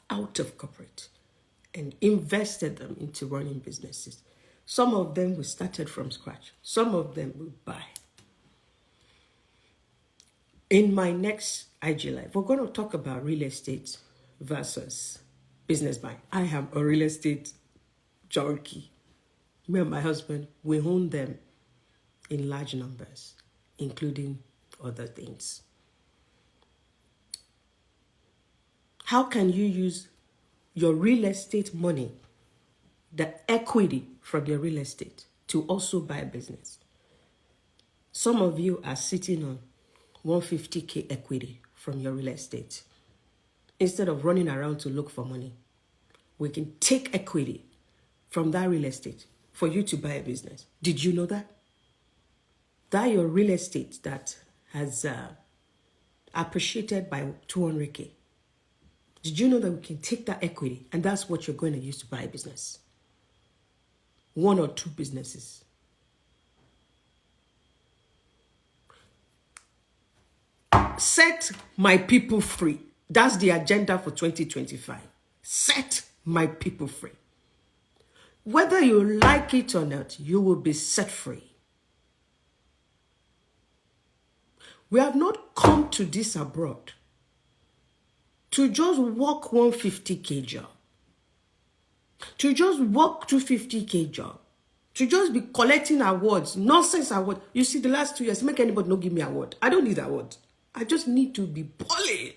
out of corporate and invested them into running businesses. Some of them we started from scratch. Some of them we buy. In my next IG Live, we're going to talk about real estate versus business buying. I am a real estate junkie. Me and my husband, we own them in large numbers, including other things. How can you use your real estate money, the equity from your real estate, to also buy a business? Some of you are sitting on 150K equity from your real estate. Instead of running around to look for money, we can take equity from that real estate for you to buy a business. Did you know that? That your real estate that has appreciated by 200K. Did you know that we can take that equity and that's what you're going to use to buy a business? 1 or 2 businesses. Set my people free. That's the agenda for 2025. Set my people free. Whether you like it or not, you will be set free. We have not come to this abroad to just work 150K job, to just work 250K job, to just be collecting awards, nonsense awards. You see, the last 2 years, make anybody not give me award. I don't need award. I just need to be balling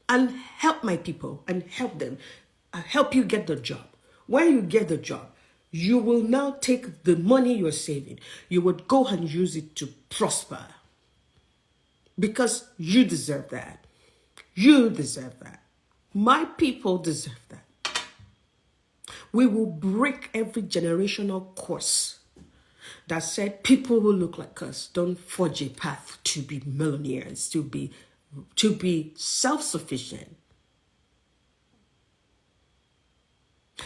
and help my people and help them. I help you get the job. When you get the job, you will now take the money you're saving. You would go and use it to prosper. Because you deserve that. You deserve that. My people deserve that. We will break every generational curse that said people who look like us don't forge a path to be millionaires, to be self-sufficient.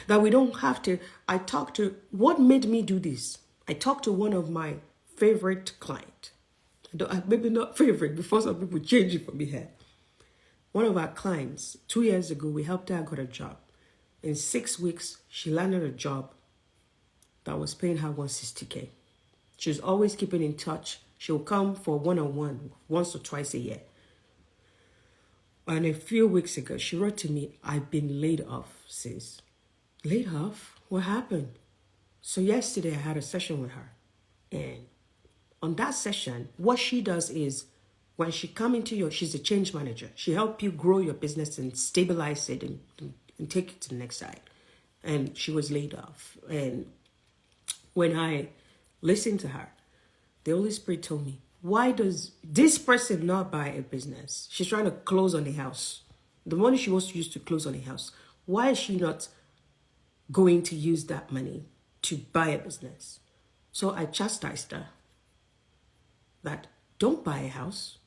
That we don't have to. What made me do this? I talked to one of my favorite clients. Maybe not favorite, before some people change it for me here. One of our clients, 2 years ago, we helped her get a job. In 6 weeks, she landed a job that was paying her 160K. She's always keeping in touch. She'll come for one-on-one once or twice a year. And a few weeks ago, she wrote to me, I've been laid off, sis. Laid off? What happened? So yesterday, I had a session with her. And on that session, what she does is When she come into she's a change manager. She help you grow your business and stabilize it and take it to the next side. And she was laid off. And when I listened to her, the Holy Spirit told me, why does this person not buy a business? She's trying to close on a house. The money she wants to use to close on a house. Why is she not going to use that money to buy a business? So I chastised her that don't buy a house.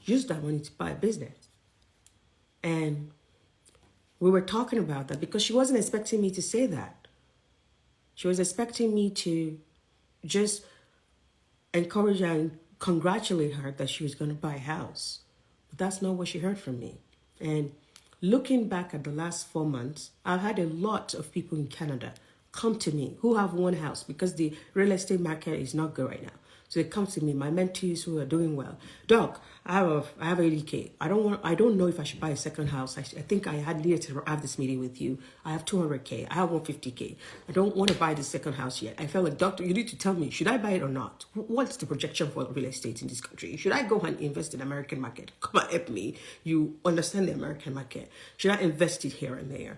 Use that money to buy a business. And we were talking about that because she wasn't expecting me to say that. She was expecting me to just encourage her and congratulate her that she was going to buy a house. But that's not what she heard from me. And looking back at the last 4 months, I've had a lot of people in Canada come to me who have one house because the real estate market is not good right now. So they come to me, my mentees who are doing well. Doc, I have 80K. I don't know if I should buy a second house. I think I had needed to have this meeting with you. I have 200K. I have 150K. I don't want to buy the second house yet. I felt like, doctor, you need to tell me, should I buy it or not? What's the projection for real estate in this country? Should I go and invest in the American market? Come and help me. You understand the American market. Should I invest it here and there?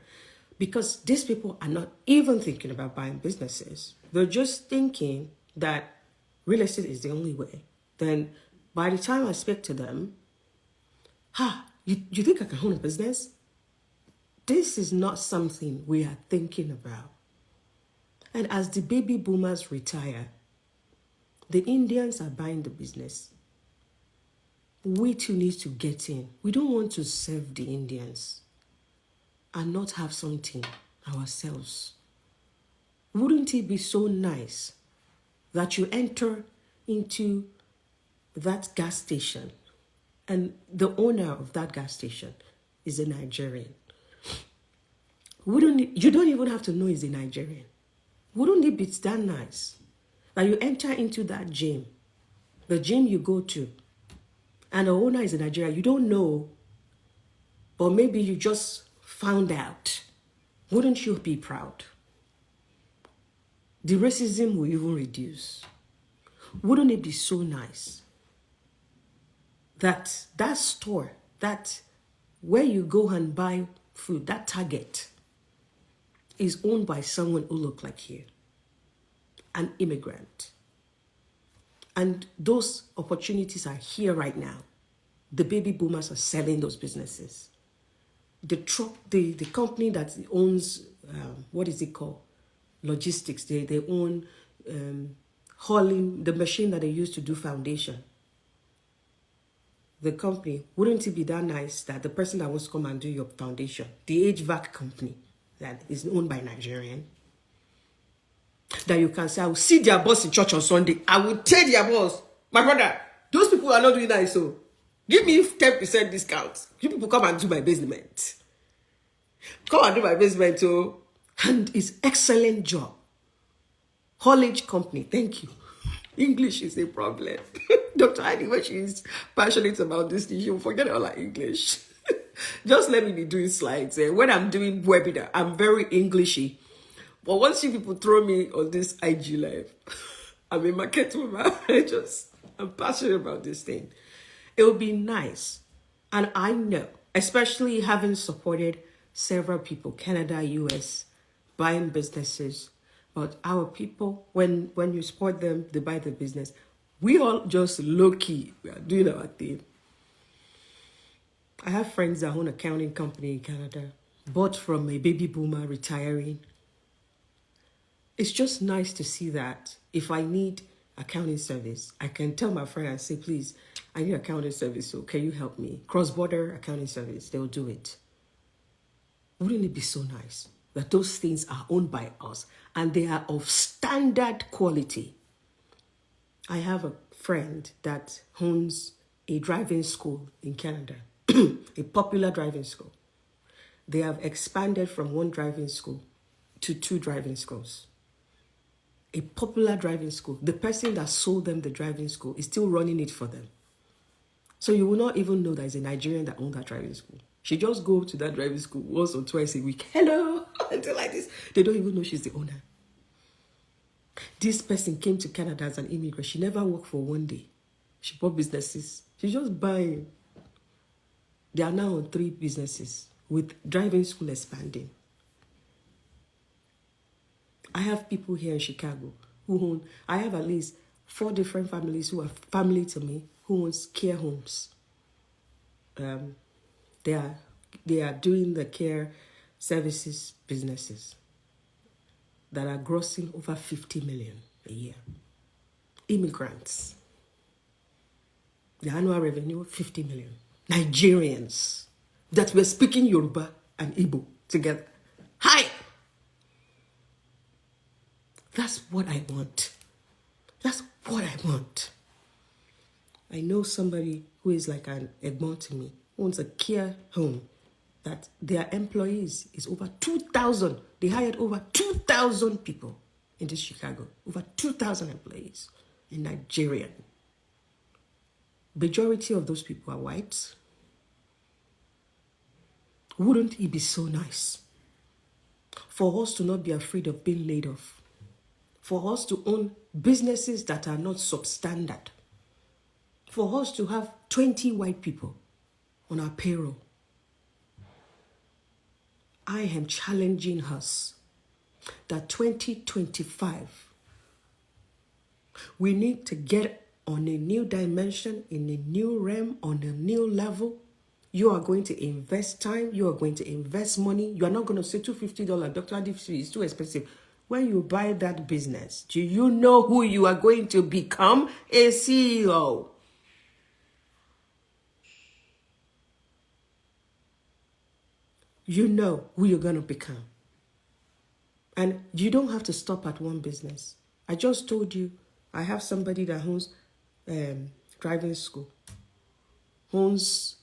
Because these people are not even thinking about buying businesses. They're just thinking that real estate is the only way. Then by the time I speak to them, you think I can own a business? This is not something we are thinking about. And as the baby boomers retire, the Indians are buying the business. We too need to get in. We don't want to serve the Indians and not have something ourselves. Wouldn't it be so nice that you enter into that gas station and the owner of that gas station is a Nigerian? You don't even have to know he's a Nigerian. Wouldn't it be that nice that you enter into that gym, the gym you go to, and the owner is a Nigerian? You don't know, but maybe you just found out. Wouldn't you be proud? The racism will even reduce. Wouldn't it be so nice that that store, that where you go and buy food, that Target is owned by someone who looks like you, an immigrant. And those opportunities are here right now. The baby boomers are selling those businesses. The company that owns, what is it called? Logistics. They own hauling, the machine that they use to do foundation. The company, wouldn't it be that nice that the person that wants to come and do your foundation, the HVAC company that is owned by Nigerian, that you can say, I will see their boss in church on Sunday. I will tell their boss, my brother, those people are not doing that, so give me 10% discount. You people come and do my basement. Come and do my basement, too. And it's excellent job. Haulage company, thank you. English is a problem. Dr. Heidi, when she's passionate about this thing, she'll forget all her English. Just let me be doing slides. When I'm doing webinar, I'm very Englishy. But once you people throw me on this IG live, I'm a market woman. I'm passionate about this thing. It would be nice. And I know, especially having supported several people, Canada, US, buying businesses. But our people, when you support them, they buy the business. We all just low-key. We are doing our thing. I have friends that own an accounting company in Canada, bought from a baby boomer retiring. It's just nice to see that if I need accounting service, I can tell my friend and say, please, I need accounting service, so can you help me? Cross-border accounting service, they'll do it. Wouldn't it be so nice that those things are owned by us and they are of standard quality? I have a friend that owns a driving school in Canada, a popular driving school. They have expanded from one driving school to 2 driving schools. A popular driving school. The person that sold them the driving school is still running it for them. So you will not even know that it's a Nigerian that owns that driving school. She just go to that driving school once or twice a week. Hello, until like this. They don't even know she's the owner. This person came to Canada as an immigrant. She never worked for one day. She bought businesses She's just buying. They are now on 3 businesses with driving school expanding. I have people here in Chicago who own, I have at least 4 different families who are family to me who owns care homes. They are doing the care services businesses that are grossing over 50 million a year. Immigrants. The annual revenue, 50 million. Nigerians that were speaking Yoruba and Igbo together. Hi! That's what I want. That's what I want. I know somebody who is like an Egbon to me, who owns a care home, that their employees is over 2,000. They hired over 2,000 people in this Chicago. Over 2,000 employees in Nigeria. Majority of those people are whites. Wouldn't it be so nice for us to not be afraid of being laid off? For us to own businesses that are not substandard? For us to have 20 white people on our payroll? I am challenging us that 2025, we need to get on a new dimension, in a new realm, on a new level. You are going to invest time. You are going to invest money. You are not going to say $250. Dr. Adif is too expensive. When you buy that business, do you know who you are going to become? A CEO. You know who you're going to become. And you don't have to stop at one business. I just told you, I have somebody that owns driving school, owns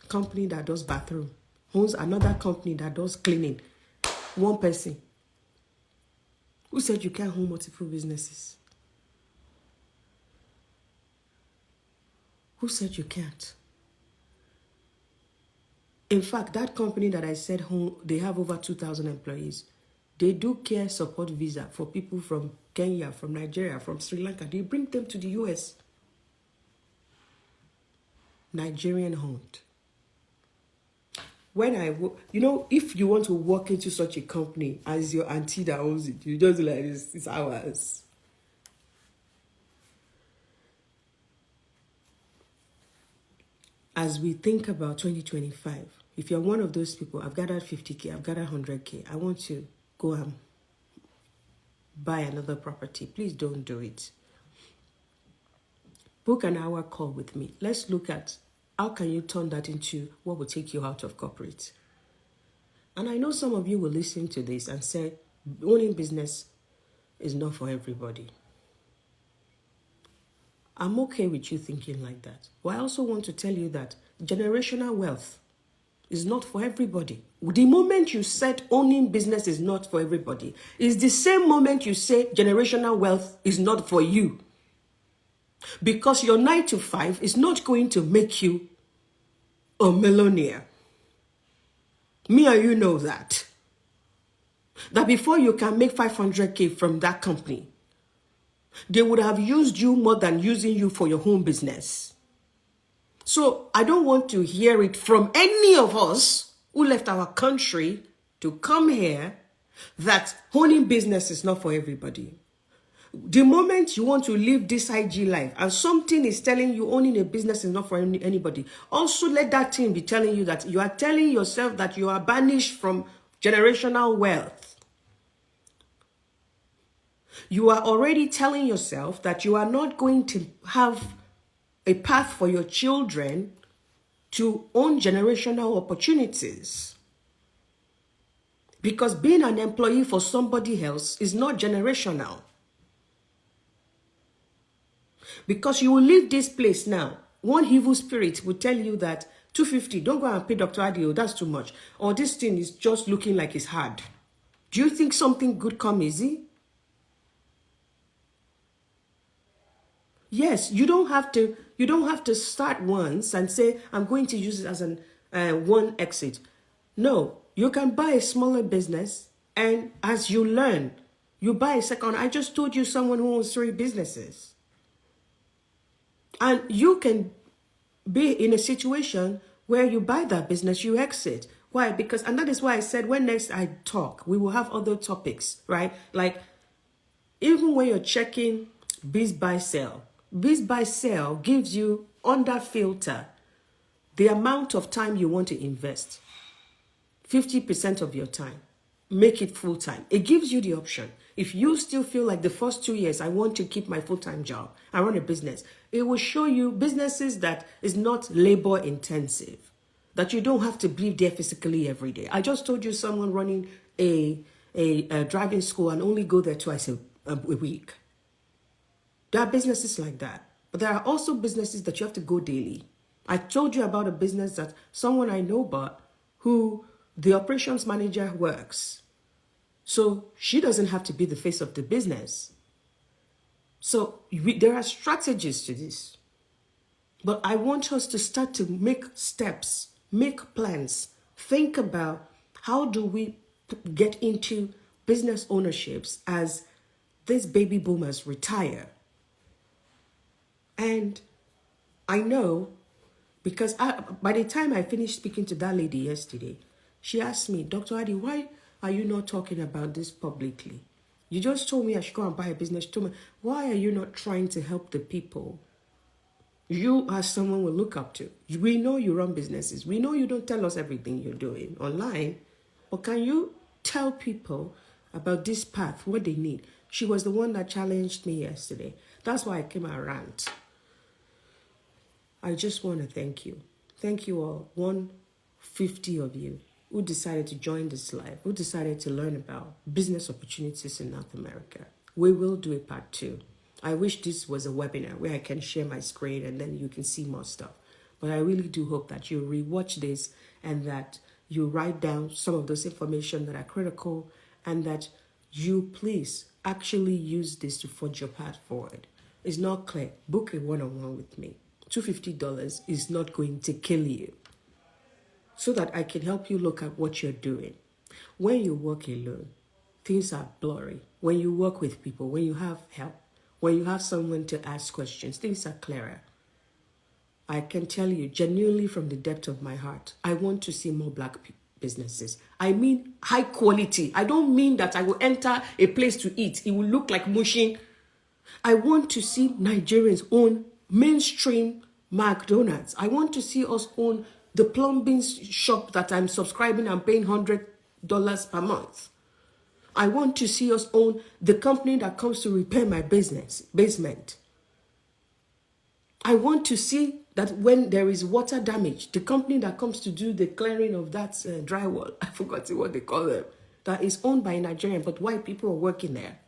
company that does bathroom, owns another company that does cleaning. One person. Who said you can't own multiple businesses? Who said you can't? In fact, that company that I said they have over 2,000 employees. They do care support visa for people from Kenya, from Nigeria, from Sri Lanka. They bring them to the US. Nigerian owned. When if you want to walk into such a company as your auntie that owns it, you just like this, it's ours. As we think about 2025, if you're one of those people, I've gathered 50K, I've gathered 100K, I want to go and buy another property. Please don't do it. Book an hour call with me. Let's look at how can you turn that into what will take you out of corporate. And I know some of you will listen to this and say, owning business is not for everybody. I'm okay with you thinking like that. But I also want to tell you that generational wealth is not for everybody. The moment you said owning business is not for everybody, is the same moment you say generational wealth is not for you. Because your 9 to 5 is not going to make you a millionaire. Me and you know that. That before you can make 500K from that company, they would have used you more than using you for your home business. So I don't want to hear it from any of us who left our country to come here that owning business is not for everybody. The moment you want to live this IG life and something is telling you owning a business is not for anybody, also let that thing be telling you that you are telling yourself that you are banished from generational wealth. You are already telling yourself that you are not going to have a path for your children to own generational opportunities. Because being an employee for somebody else is not generational. Because you will leave this place now. One evil spirit will tell you that 250, don't go and pay Dr. Adio, that's too much. Or this thing is just looking like it's hard. Do you think something good come easy? Yes, you don't have to start once and say, I'm going to use it as an one exit. No, you can buy a smaller business, and as you learn, you buy a second. I just told you someone who owns 3 businesses. And you can be in a situation where you buy that business, you exit. Why? Because, and that is why I said when next I talk, we will have other topics, right? Like, even when you're checking biz buy sell gives you under filter the amount of time you want to invest. 50% of your time. Make it full time. It gives you the option. If you still feel like the first 2 years, I want to keep my full-time job, I run a business, it will show you businesses that is not labor intensive, that you don't have to be there physically every day. I just told you someone running a driving school and only go there twice a week. There are businesses like that. But there are also businesses that you have to go daily. I told you about a business that someone I know but who the operations manager works. So she doesn't have to be the face of the business. So there are strategies to this. But I want us to start to make steps, make plans, think about how do we get into business ownerships as these baby boomers retire. And I know, because by the time I finished speaking to that lady yesterday, she asked me, Dr. Adi, why are you not talking about this publicly? You just told me I should go and buy a business. She told me, why are you not trying to help the people you as someone will look up to? We know you run businesses. We know you don't tell us everything you're doing online. But can you tell people about this path, what they need? She was the one that challenged me yesterday. That's why I came and rant. I just want to thank you. Thank you all, 150 of you who decided to join this live, who decided to learn about business opportunities in North America. We will do a part 2. I wish this was a webinar where I can share my screen and then you can see more stuff. But I really do hope that you rewatch this and that you write down some of those information that are critical and that you please actually use this to forge your path forward. It's not clear. Book a one-on-one with me. $250 is not going to kill you, so that I can help you look at what you're doing. When you work alone, things are blurry. When you work with people, when you have help, when you have someone to ask questions, things are clearer. I can tell you genuinely from the depth of my heart, I want to see more Black businesses. I mean high quality. I don't mean that I will enter a place to eat. It will look like mushing. I want to see Nigerians own mainstream McDonald's. I want to see us own the plumbing shop that I'm subscribing and paying $100 per month. I want to see us own the company that comes to repair my basement. I want to see that when there is water damage, the company that comes to do the clearing of that drywall, I forgot what they call them, that is owned by a Nigerian, but white people are working there.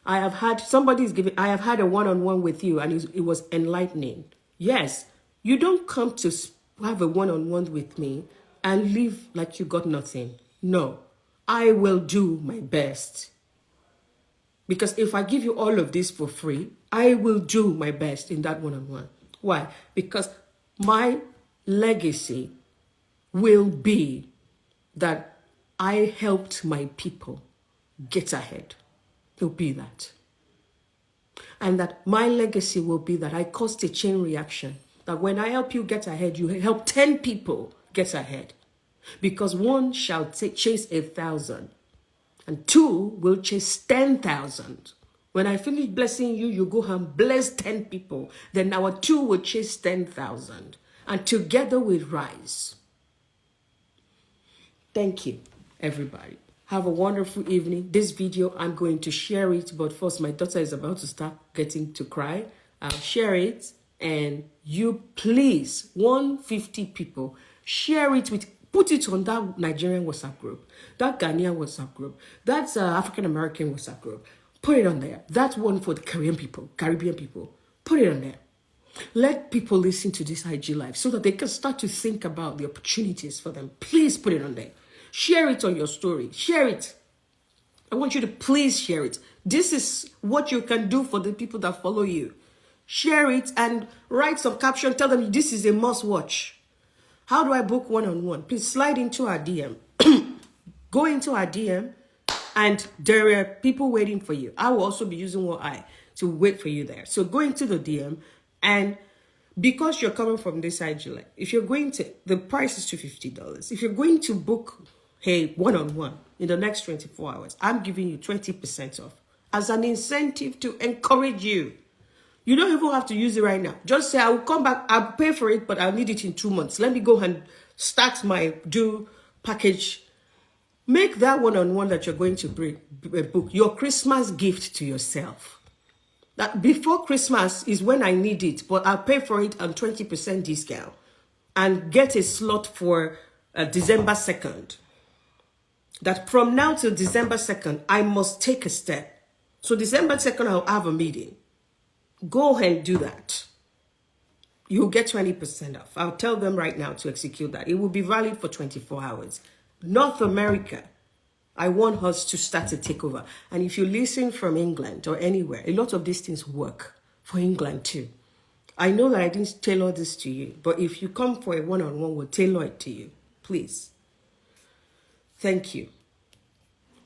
I have had a one-on-one with you and it was enlightening. Yes, you don't come to have a one-on-one with me and live like you got nothing. No, I will do my best. Because if I give you all of this for free, I will do my best in that one-on-one. Why? Because my legacy will be that I helped my people get ahead. It'll be that. And that my legacy will be that I caused a chain reaction. That when I help you get ahead, you help 10 people get ahead. Because one shall chase 1,000. And two will chase 10,000. When I finish blessing you, you go and bless 10 people. Then our two will chase 10,000. And together we rise. Thank you, everybody. Have a wonderful evening. This video, I'm going to share it. But first, my daughter is about to start getting to cry. I'll share it. And you please, 150 people, share it with, put it on that Nigerian WhatsApp group, that Ghanaian WhatsApp group, that's African-American WhatsApp group. Put it on there. That one for the Caribbean people. Put it on there. Let people listen to this IG Live so that they can start to think about the opportunities for them. Please put it on there. Share it on your story. Share it. I want you to please share it. This is what you can do for the people that follow you. Share it and write some caption. Tell them this is a must watch. How do I book one-on-one? Please slide into our DM. Go into our DM and there are people waiting for you. I will also be using one eye to wait for you there. So go into the DM, And because you're coming from this side, July, if you're going to, the price is $250. If you're going to book, hey, one-on-one in the next 24 hours, I'm giving you 20% off as an incentive to encourage you. You don't even have to use it right now. Just say, I will come back, I'll pay for it, but I'll need it in 2 months. Let me go and start my due package. Make that one-on-one that you're going to book your Christmas gift to yourself. That before Christmas is when I need it, but I'll pay for it on 20% discount and get a slot for December 2nd. That from now till December 2nd, I must take a step. So December 2nd, I'll have a meeting. Go ahead and do that. You'll get 20% off. I'll tell them right now to execute that. It will be valid for 24 hours. North America, I want us to start to take over. And if you listen from England or anywhere, a lot of these things work for England too. I know that I didn't tailor this to you, but if you come for a one-on-one, we'll tailor it to you. Please. Thank you.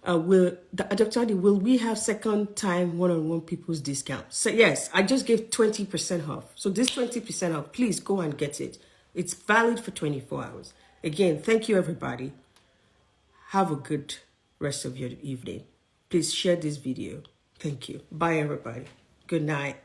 Dr. Adi, will we have second time one-on-one people's discount? So yes, I just gave 20% off. So this 20% off, please go and get it. It's valid for 24 hours. Again, thank you, everybody. Have a good rest of your evening. Please share this video. Thank you. Bye, everybody. Good night.